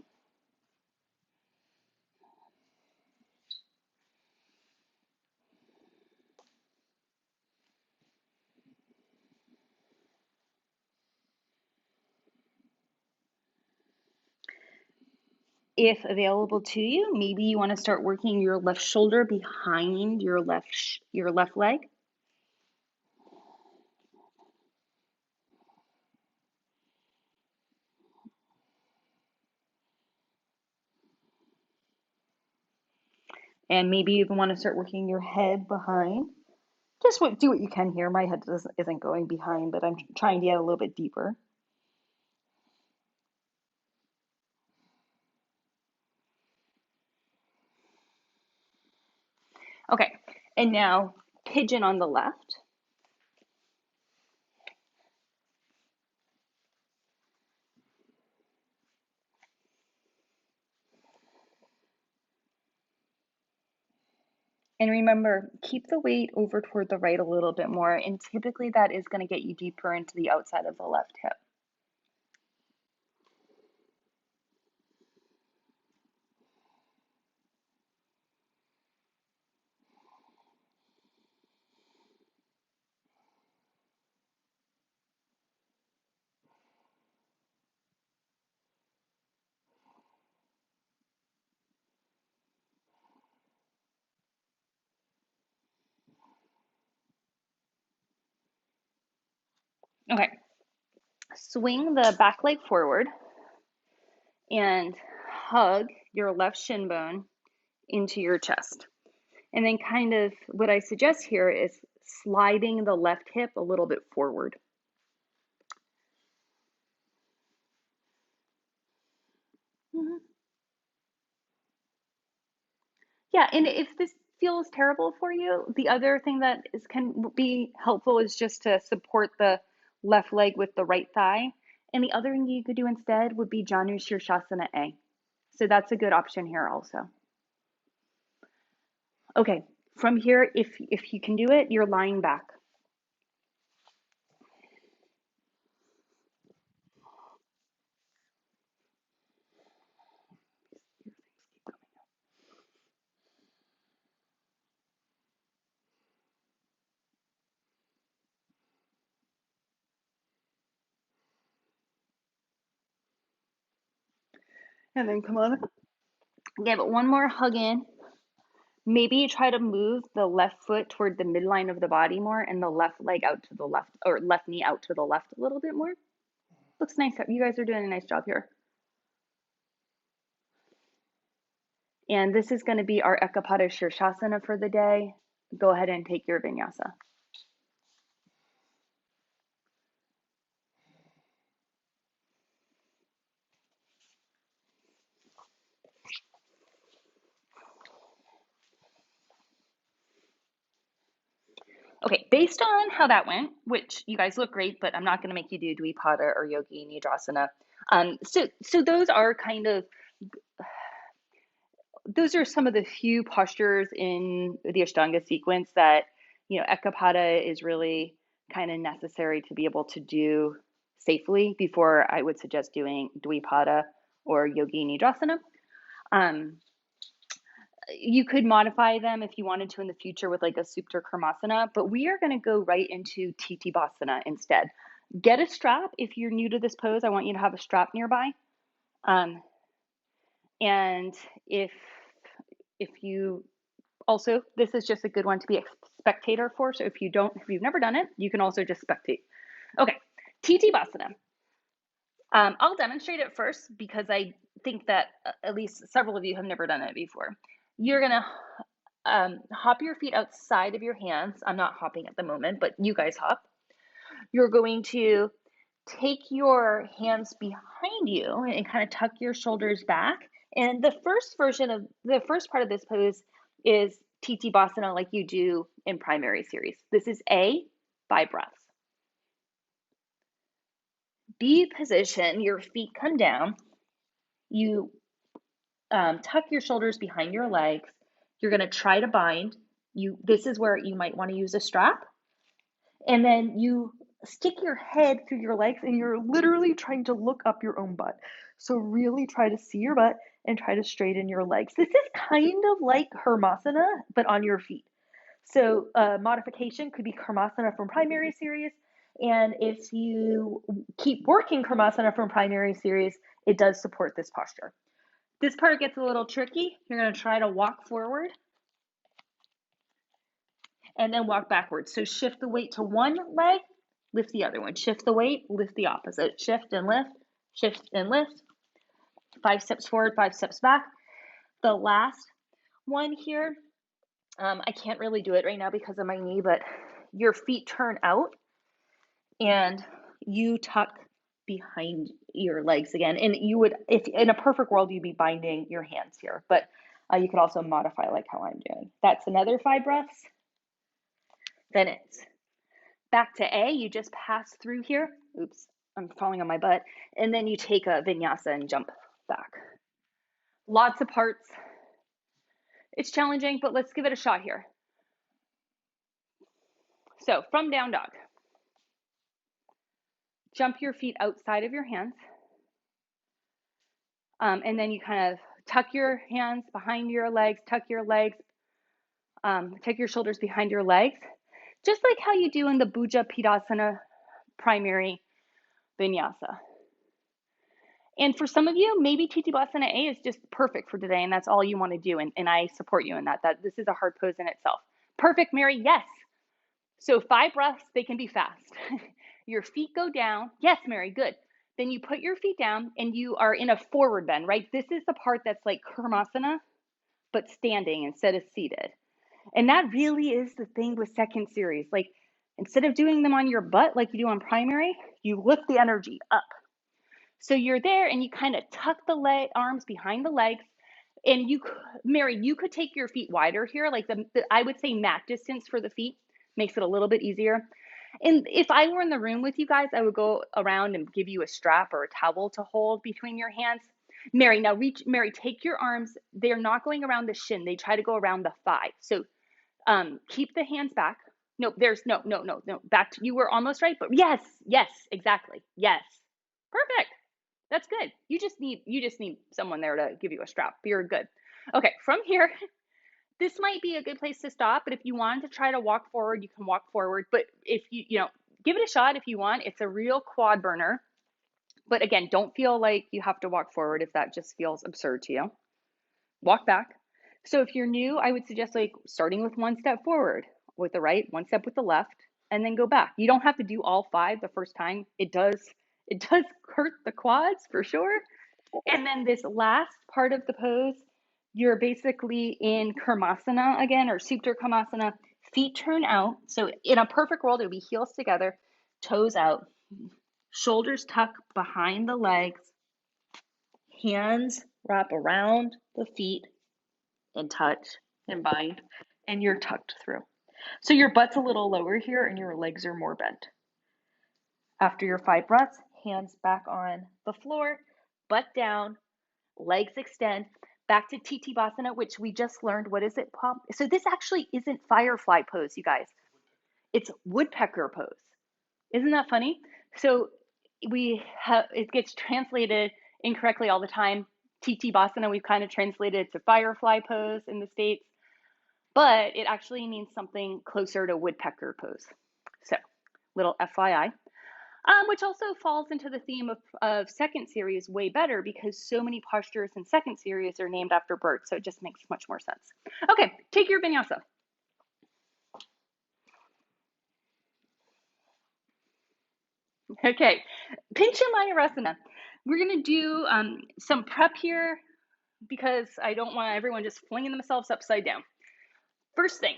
If available to you, maybe you want to start working your left shoulder behind your left leg. And maybe you even want to start working your head behind. Just do what you can here. My head isn't going behind, but I'm trying to get a little bit deeper. Okay, and now pigeon on the left. And remember, keep the weight over toward the right a little bit more, and typically that is going to get you deeper into the outside of the left hip. Okay, swing the back leg forward and hug your left shin bone into your chest. And then kind of what I suggest here is sliding the left hip a little bit forward. Mm-hmm. Yeah, and if this feels terrible for you, the other thing that can be helpful is just to support the left leg with the right thigh. And the other thing you could do instead would be Janu Shirshasana A. So that's a good option here also. Okay, from here, if you can do it, you're lying back. And then come on, give it one more hug in. Maybe try to move the left foot toward the midline of the body more and the left leg out to the left, or left knee out to the left a little bit more. Looks nice. You guys are doing a nice job here. And this is going to be our Ekapada Shirshasana for the day. Go ahead and take your vinyasa. Okay, based on how that went, which you guys look great, but I'm not going to make you do Dvipada or Yogi Nidrasana. So those are those are some of the few postures in the Ashtanga sequence that, Ekapada is really kind of necessary to be able to do safely before I would suggest doing Dvipada or Yogi Nidrasana. You could modify them if you wanted to in the future with like a Supta Karmasana, but we are going to go right into Titibhasana instead. Get a strap. If you're new to this pose, I want you to have a strap nearby. And if you also, this is just a good one to be a spectator for. So if you've never done it, you can also just spectate. Okay, Titibhasana. I'll demonstrate it first because I think that at least several of you have never done it before. You're gonna hop your feet outside of your hands. I'm not hopping at the moment, but you guys hop. You're going to take your hands behind you and kind of tuck your shoulders back. And the first part of this pose is Titibhasana like you do in primary series. This is A, 5 breaths. B position, your feet come down. You tuck your shoulders behind your legs. You're going to try to bind. This is where you might want to use a strap. And then you stick your head through your legs and you're literally trying to look up your own butt. So really try to see your butt and try to straighten your legs. This is kind of like Karmasana, but on your feet. So modification could be Karmasana from primary series. And if you keep working Karmasana from primary series, it does support this posture. This part gets a little tricky. You're going to try to walk forward and then walk backwards. So shift the weight to one leg, lift the other one. Shift the weight, lift the opposite. Shift and lift, shift and lift. 5 steps forward, 5 steps back. The last one here. I can't really do it right now because of my knee, but your feet turn out and you tuck behind your legs again. And you would, if in a perfect world, you'd be binding your hands here, but you could also modify like how I'm doing. That's another 5 breaths. Then it's back to A. You just pass through here. Oops, I'm falling on my butt. And then you take a vinyasa and jump back. Lots of parts. It's challenging, but let's give it a shot here. So from down dog, jump your feet outside of your hands. And then you kind of tuck your hands behind your legs, tuck your shoulders behind your legs, just like how you do in the Bhuja Pidasana primary vinyasa. And for some of you, maybe Tittibhasana A is just perfect for today, and that's all you want to do. And I support you in that this is a hard pose in itself. Perfect, Mary, yes. So 5 breaths, they can be fast. Your feet go down. Yes, Mary, good. Then you put your feet down and you are in a forward bend, right? This is the part that's like Kurmasana, but standing instead of seated. And that really is the thing with second series. Like instead of doing them on your butt like you do on primary, you lift the energy up. So you're there and you kind of tuck the arms behind the legs. And Mary, you could take your feet wider here, like I would say mat distance for the feet makes it a little bit easier. And if I were in the room with you guys, I would go around and give you a strap or a towel to hold between your hands. Mary, now Mary, take your arms. They're not going around the shin. They try to go around the thigh. So keep the hands back. No, no. Back to, you were almost right, but yes, exactly. Yes. Perfect. That's good. You just need someone there to give you a strap. You're good. Okay, from here, this might be a good place to stop, but if you want to try to walk forward, you can walk forward. But if you know, give it a shot if you want. It's a real quad burner. But again, don't feel like you have to walk forward if that just feels absurd to you. Walk back. So if you're new, I would suggest like starting with 1 step forward with the right, 1 step with the left, and then go back. You don't have to do all 5 the first time. It does hurt the quads for sure. And then this last part of the pose, you're basically in Kurmasana again, or Supta Kurmasana. Feet turn out. So in a perfect world, it would be heels together, toes out, shoulders tuck behind the legs, hands wrap around the feet and touch and bind, and you're tucked through. So your butt's a little lower here and your legs are more bent. After your 5 breaths, hands back on the floor, butt down, legs extend, back to Tittibhasana, which we just learned. What is it, Pop? So this actually isn't firefly pose, you guys. It's woodpecker pose. Isn't that funny? So it gets translated incorrectly all the time. Tittibhasana, we've kind of translated it to firefly pose in the States, but it actually means something closer to woodpecker pose. So little FYI. Which also falls into the theme of second series way better because so many postures in second series are named after birds, so it just makes much more sense. Okay, take your vinyasa. Okay, Pincha Mayurasana. We're going to do some prep here because I don't want everyone just flinging themselves upside down. First thing,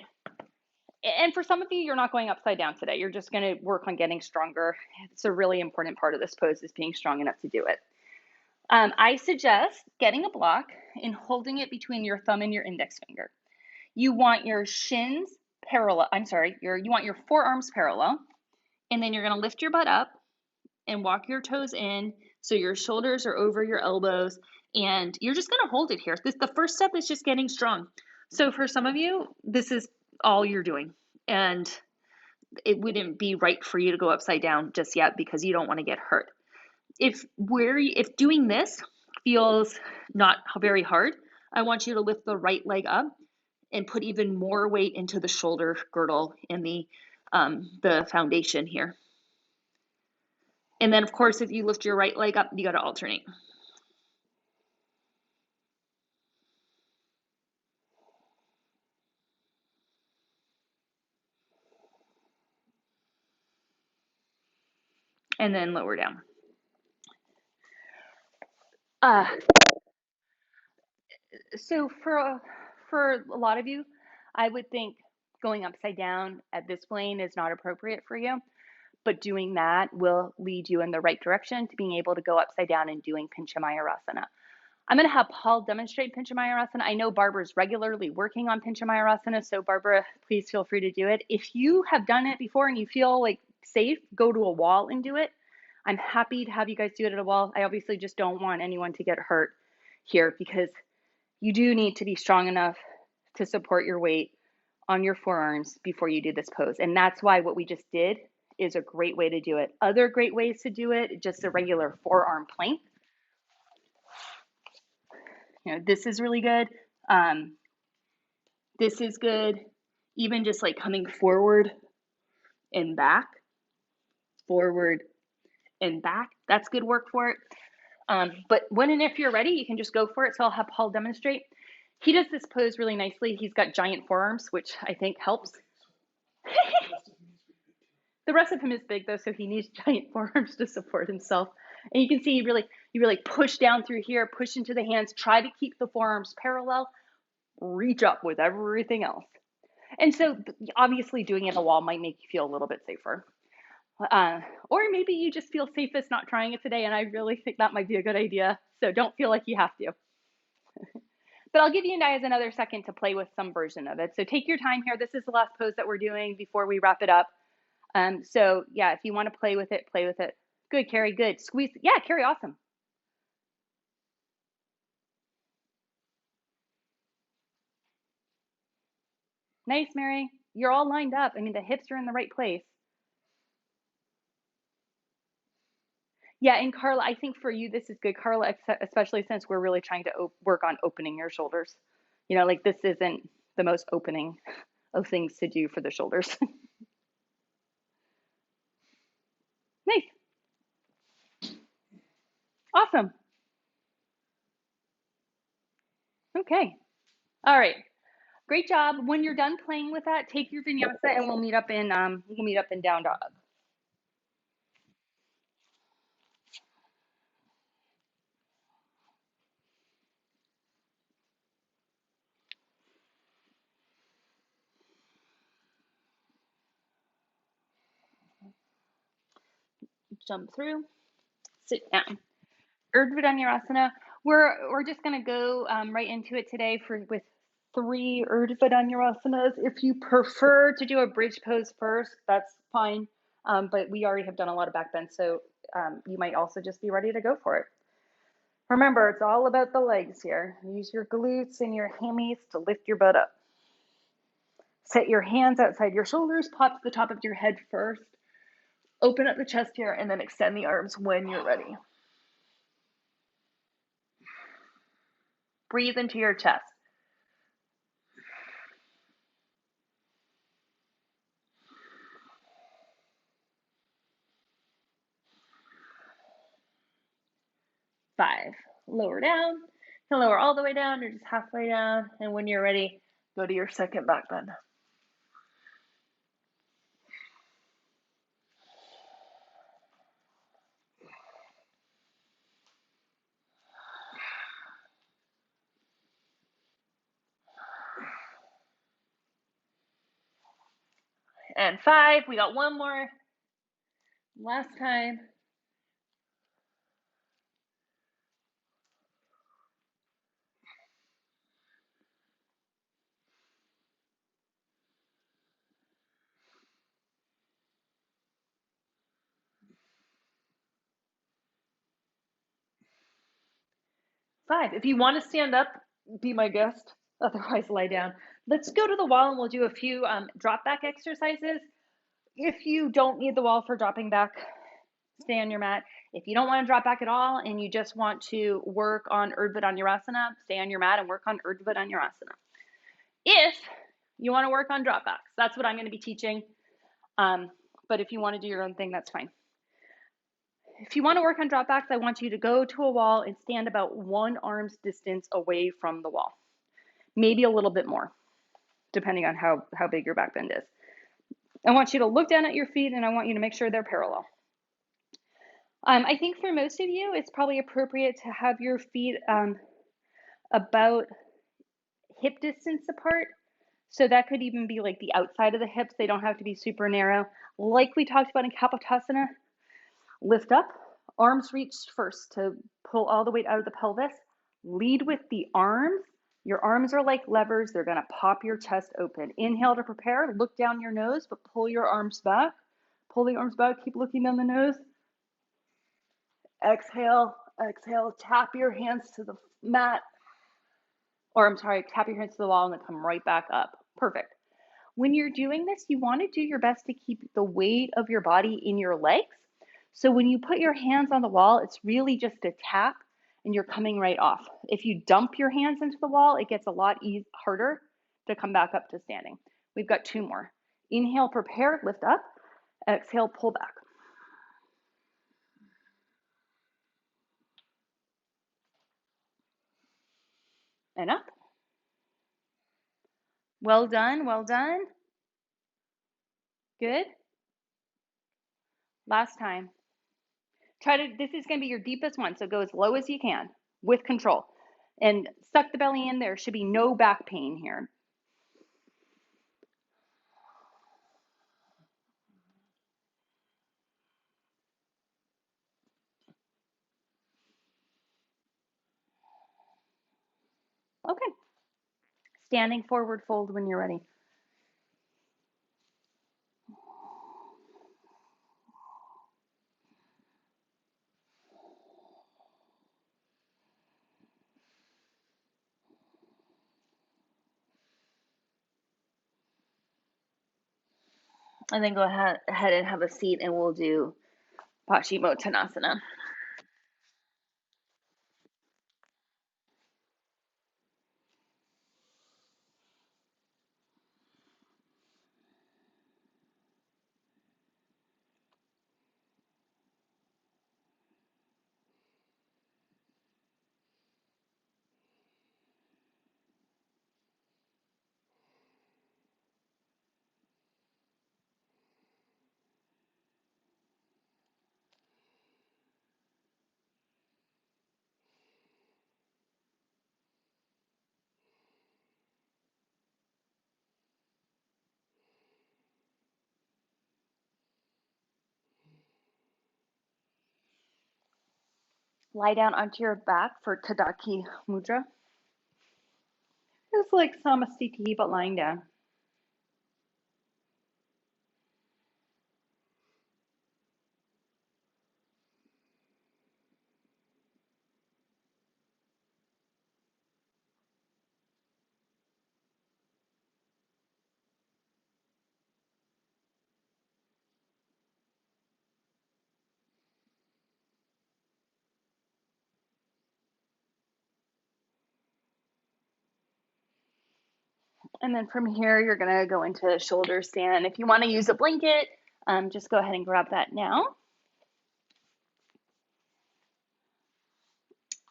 and for some of you, you're not going upside down today. You're just going to work on getting stronger. It's a really important part of this pose is being strong enough to do it. I suggest getting a block and holding it between your thumb and your index finger. You want your shins parallel, you want your forearms parallel, and then you're going to lift your butt up and walk your toes in so your shoulders are over your elbows, and you're just going to hold it here. The first step is just getting strong. So for some of you, this is all you're doing, and it wouldn't be right for you to go upside down just yet because you don't want to get hurt. If doing this feels not very hard, I want you to lift the right leg up and put even more weight into the shoulder girdle and the foundation here. And then, of course, if you lift your right leg up, you got to alternate. And then lower down. So for a lot of you, I would think going upside down at this plane is not appropriate for you, but doing that will lead you in the right direction to being able to go upside down and doing Pincha Mayurasana. I'm going to have Paul demonstrate Pincha Mayurasana. I know Barbara's regularly working on Pincha Mayurasana, so Barbara, please feel free to do it. If you have done it before and you feel like safe, go to a wall and do it. I'm happy to have you guys do it at a wall. I obviously just don't want anyone to get hurt here because you do need to be strong enough to support your weight on your forearms before you do this pose. And that's why what we just did is a great way to do it. Other great ways to do it, just a regular forearm plank. You know, this is really good. This is good. Even just like coming forward and back, forward and back. That's good work for it. But when and if you're ready, you can just go for it. So I'll have Paul demonstrate. He does this pose really nicely. He's got giant forearms, which I think helps. The rest of him is big though, so he needs giant forearms to support himself. And you can see you really push down through here, push into the hands, try to keep the forearms parallel, reach up with everything else. And so obviously doing it on the wall might make you feel a little bit safer. Or maybe you just feel safest not trying it today, and I really think that might be a good idea. So don't feel like you have to. But I'll give you guys another second to play with some version of it. So take your time here. This is the last pose that we're doing before we wrap it up. So yeah, if you want to play with it, play with it. Good, Carrie, good. Squeeze. Yeah, Carrie, awesome. Nice, Mary. You're all lined up. I mean, the hips are in the right place. Yeah, and Carla, I think for you, this is good, Carla, especially since we're really trying to work on opening your shoulders. You know, like this isn't the most opening of things to do for the shoulders. Nice. Awesome. Okay. All right. Great job. When you're done playing with that, take your vinyasa and we'll meet up in down dog. Jump through, sit down. Urdhva Dhanurasana. We're just gonna go right into it today with 3 Urdhva Dhanurasanas. If you prefer to do a bridge pose first, that's fine. But we already have done a lot of back bend, so you might also just be ready to go for it. Remember, it's all about the legs here. Use your glutes and your hammies to lift your butt up. Set your hands outside your shoulders, pop to the top of your head first. Open up the chest here and then extend the arms when you're ready. Breathe into your chest. Five. Lower down. You can lower all the way down or just halfway down. And when you're ready, go to your second back bend. And 5. We got one more. Last time. 5. If you want to stand up, be my guest. Otherwise, lie down. Let's go to the wall and we'll do a few drop back exercises. If you don't need the wall for dropping back, stay on your mat. If you don't want to drop back at all and you just want to work on Urdhva Dhanurasana, stay on your mat and work on Urdhva Dhanurasana. If you want to work on drop backs, that's what I'm going to be teaching. But if you want to do your own thing, that's fine. If you want to work on drop backs, I want you to go to a wall and stand about 1 arm's distance away from the wall. Maybe a little bit more, depending on how big your back bend is. I want you to look down at your feet and I want you to make sure they're parallel. I think for most of you, it's probably appropriate to have your feet about hip distance apart. So that could even be like the outside of the hips. They don't have to be super narrow. Like we talked about in Kapotasana, lift up, arms reached first to pull all the weight out of the pelvis. Lead with the arms. Your arms are like levers. They're going to pop your chest open. Inhale to prepare. Look down your nose, but pull your arms back. Pull the arms back. Keep looking down the nose. Exhale, exhale. Tap your hands to the mat. Or I'm sorry, tap your hands to the wall and then come right back up. Perfect. When you're doing this, you want to do your best to keep the weight of your body in your legs. So when you put your hands on the wall, it's really just a tap and you're coming right off. If you dump your hands into the wall, it gets a lot harder to come back up to standing. We've got 2 more. Inhale, prepare, lift up. Exhale, pull back. And up. Well done, well done. Good. Last time. This is going to be your deepest one, so go as low as you can with control. And suck the belly in. There should be no back pain here. Okay. Standing forward fold when you're ready. And then go ahead and have a seat and we'll do Paschimottanasana. Lie down onto your back for Tadaki Mudra. It's like Samasthiti, but lying down. And then from here, you're going to go into shoulder stand. If you want to use a blanket, just go ahead and grab that now.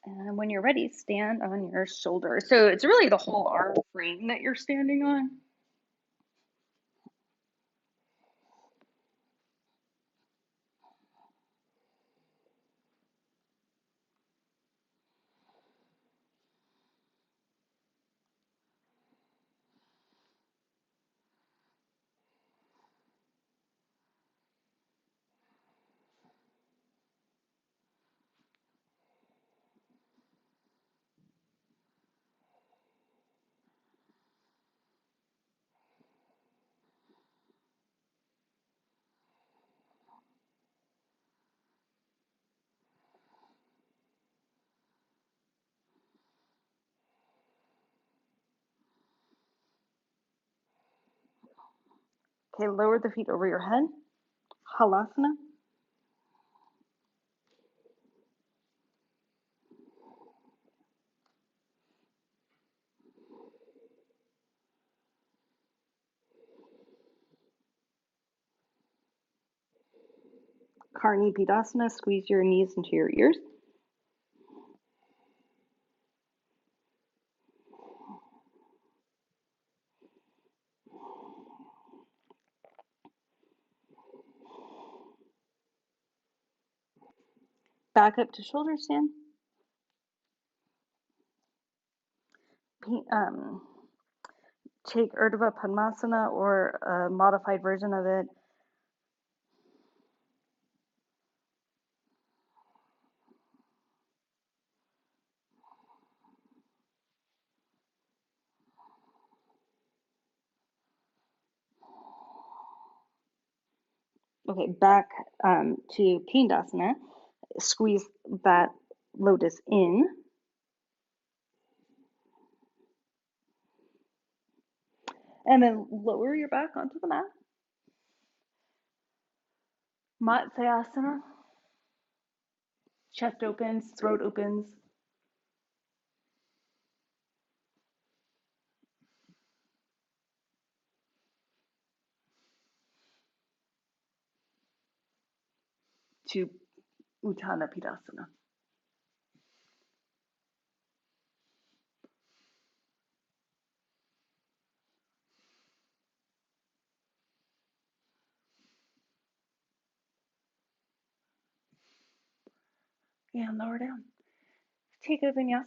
And when you're ready, stand on your shoulder. So it's really the whole arm frame that you're standing on. Okay, lower the feet over your head. Halasana. Karni Pidasana. Squeeze your knees into your ears. Back up to shoulder stand. take Urdhva Padmasana or a modified version of it. Okay, back to Pindasana. Squeeze that lotus in. And then lower your back onto the mat. Matsyasana. Chest opens, throat opens. To Uttana Pidasana. And lower down. Take a vinyasa.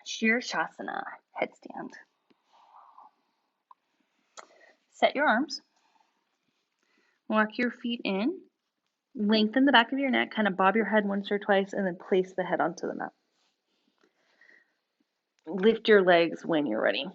Shirshasana, headstand. Set your arms. Walk your feet in. Lengthen the back of your neck, kind of bob your head once or twice, and then place the head onto the mat. Lift your legs when you're ready.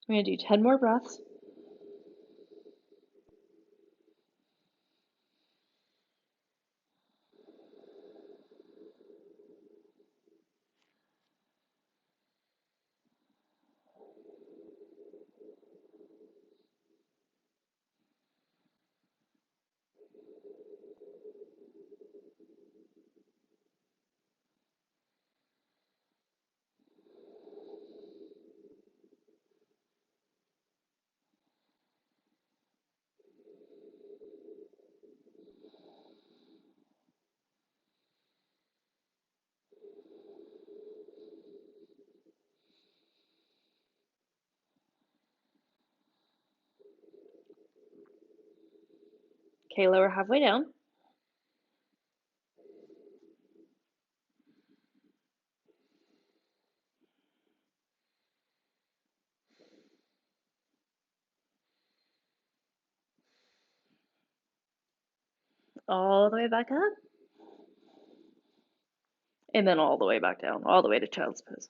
We're going to do 10 more breaths. Okay, lower halfway down. All the way back up. And then all the way back down, all the way to child's pose.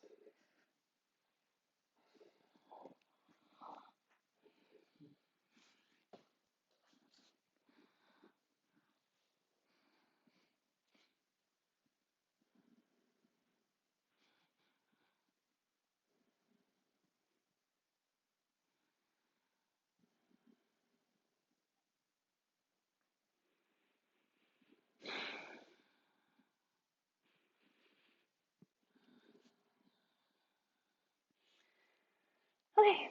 Okay,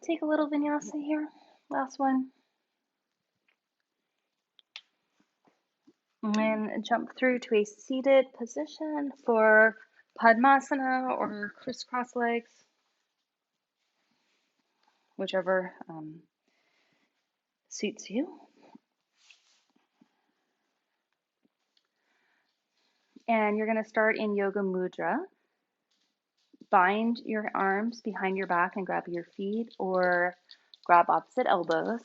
take a little vinyasa here. Last one. And jump through to a seated position for Padmasana or crisscross legs, whichever suits you. And you're going to start in Yoga Mudra. Bind your arms behind your back and grab your feet, or grab opposite elbows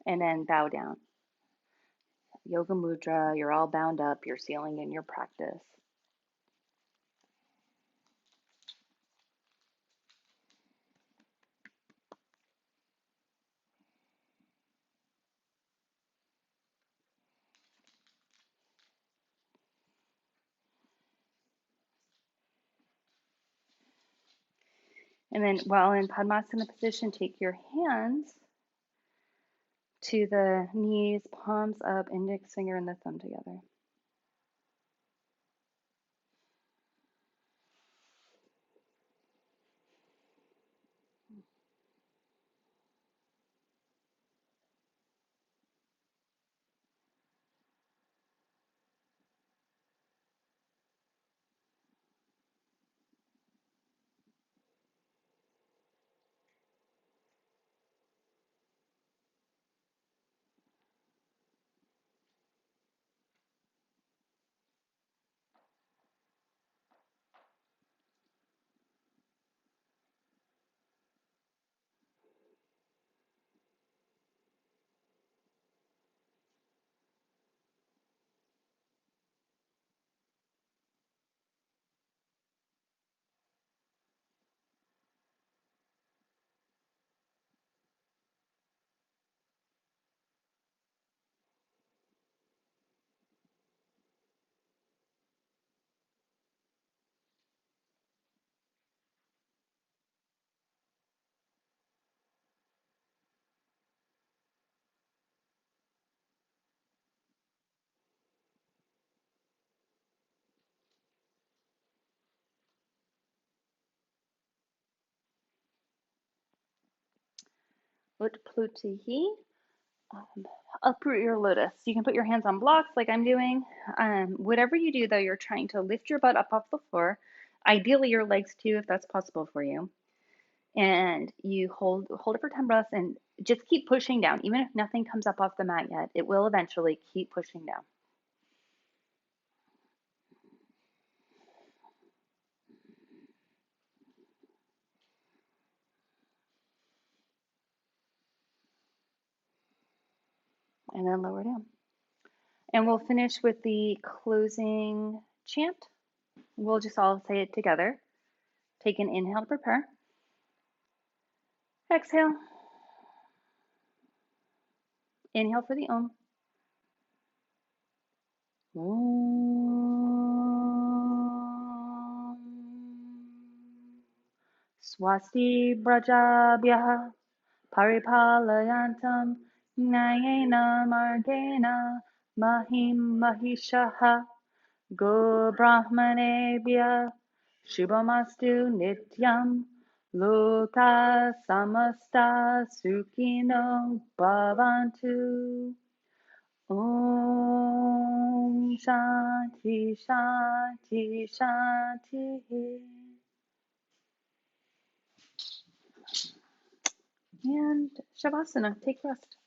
and then bow down. yoga mudra. You're all bound up. You're sealing in your practice. And then while in Padmasana position, take your hands to the knees, palms up, index finger and the thumb together. Utplutihi. Uproot your lotus. You can put your hands on blocks like I'm doing. Whatever you do, though, you're trying to lift your butt up off the floor. Ideally, your legs too, if that's possible for you. And you hold it for 10 breaths and just keep pushing down. Even if nothing comes up off the mat yet, it will eventually. Keep pushing down. And then lower down. And we'll finish with the closing chant. We'll just all say it together. Take an inhale to prepare. Exhale. Inhale for the Om. Om. Swasti Brajabhya Paripalayantam Nyayena Margena Mahim Mahishaha Go Brahmanebhya Shubhamastu Nityam Loka Samasta Sukhino Bhavantu. Om Shanti Shanti Shanti. And Shavasana, take rest.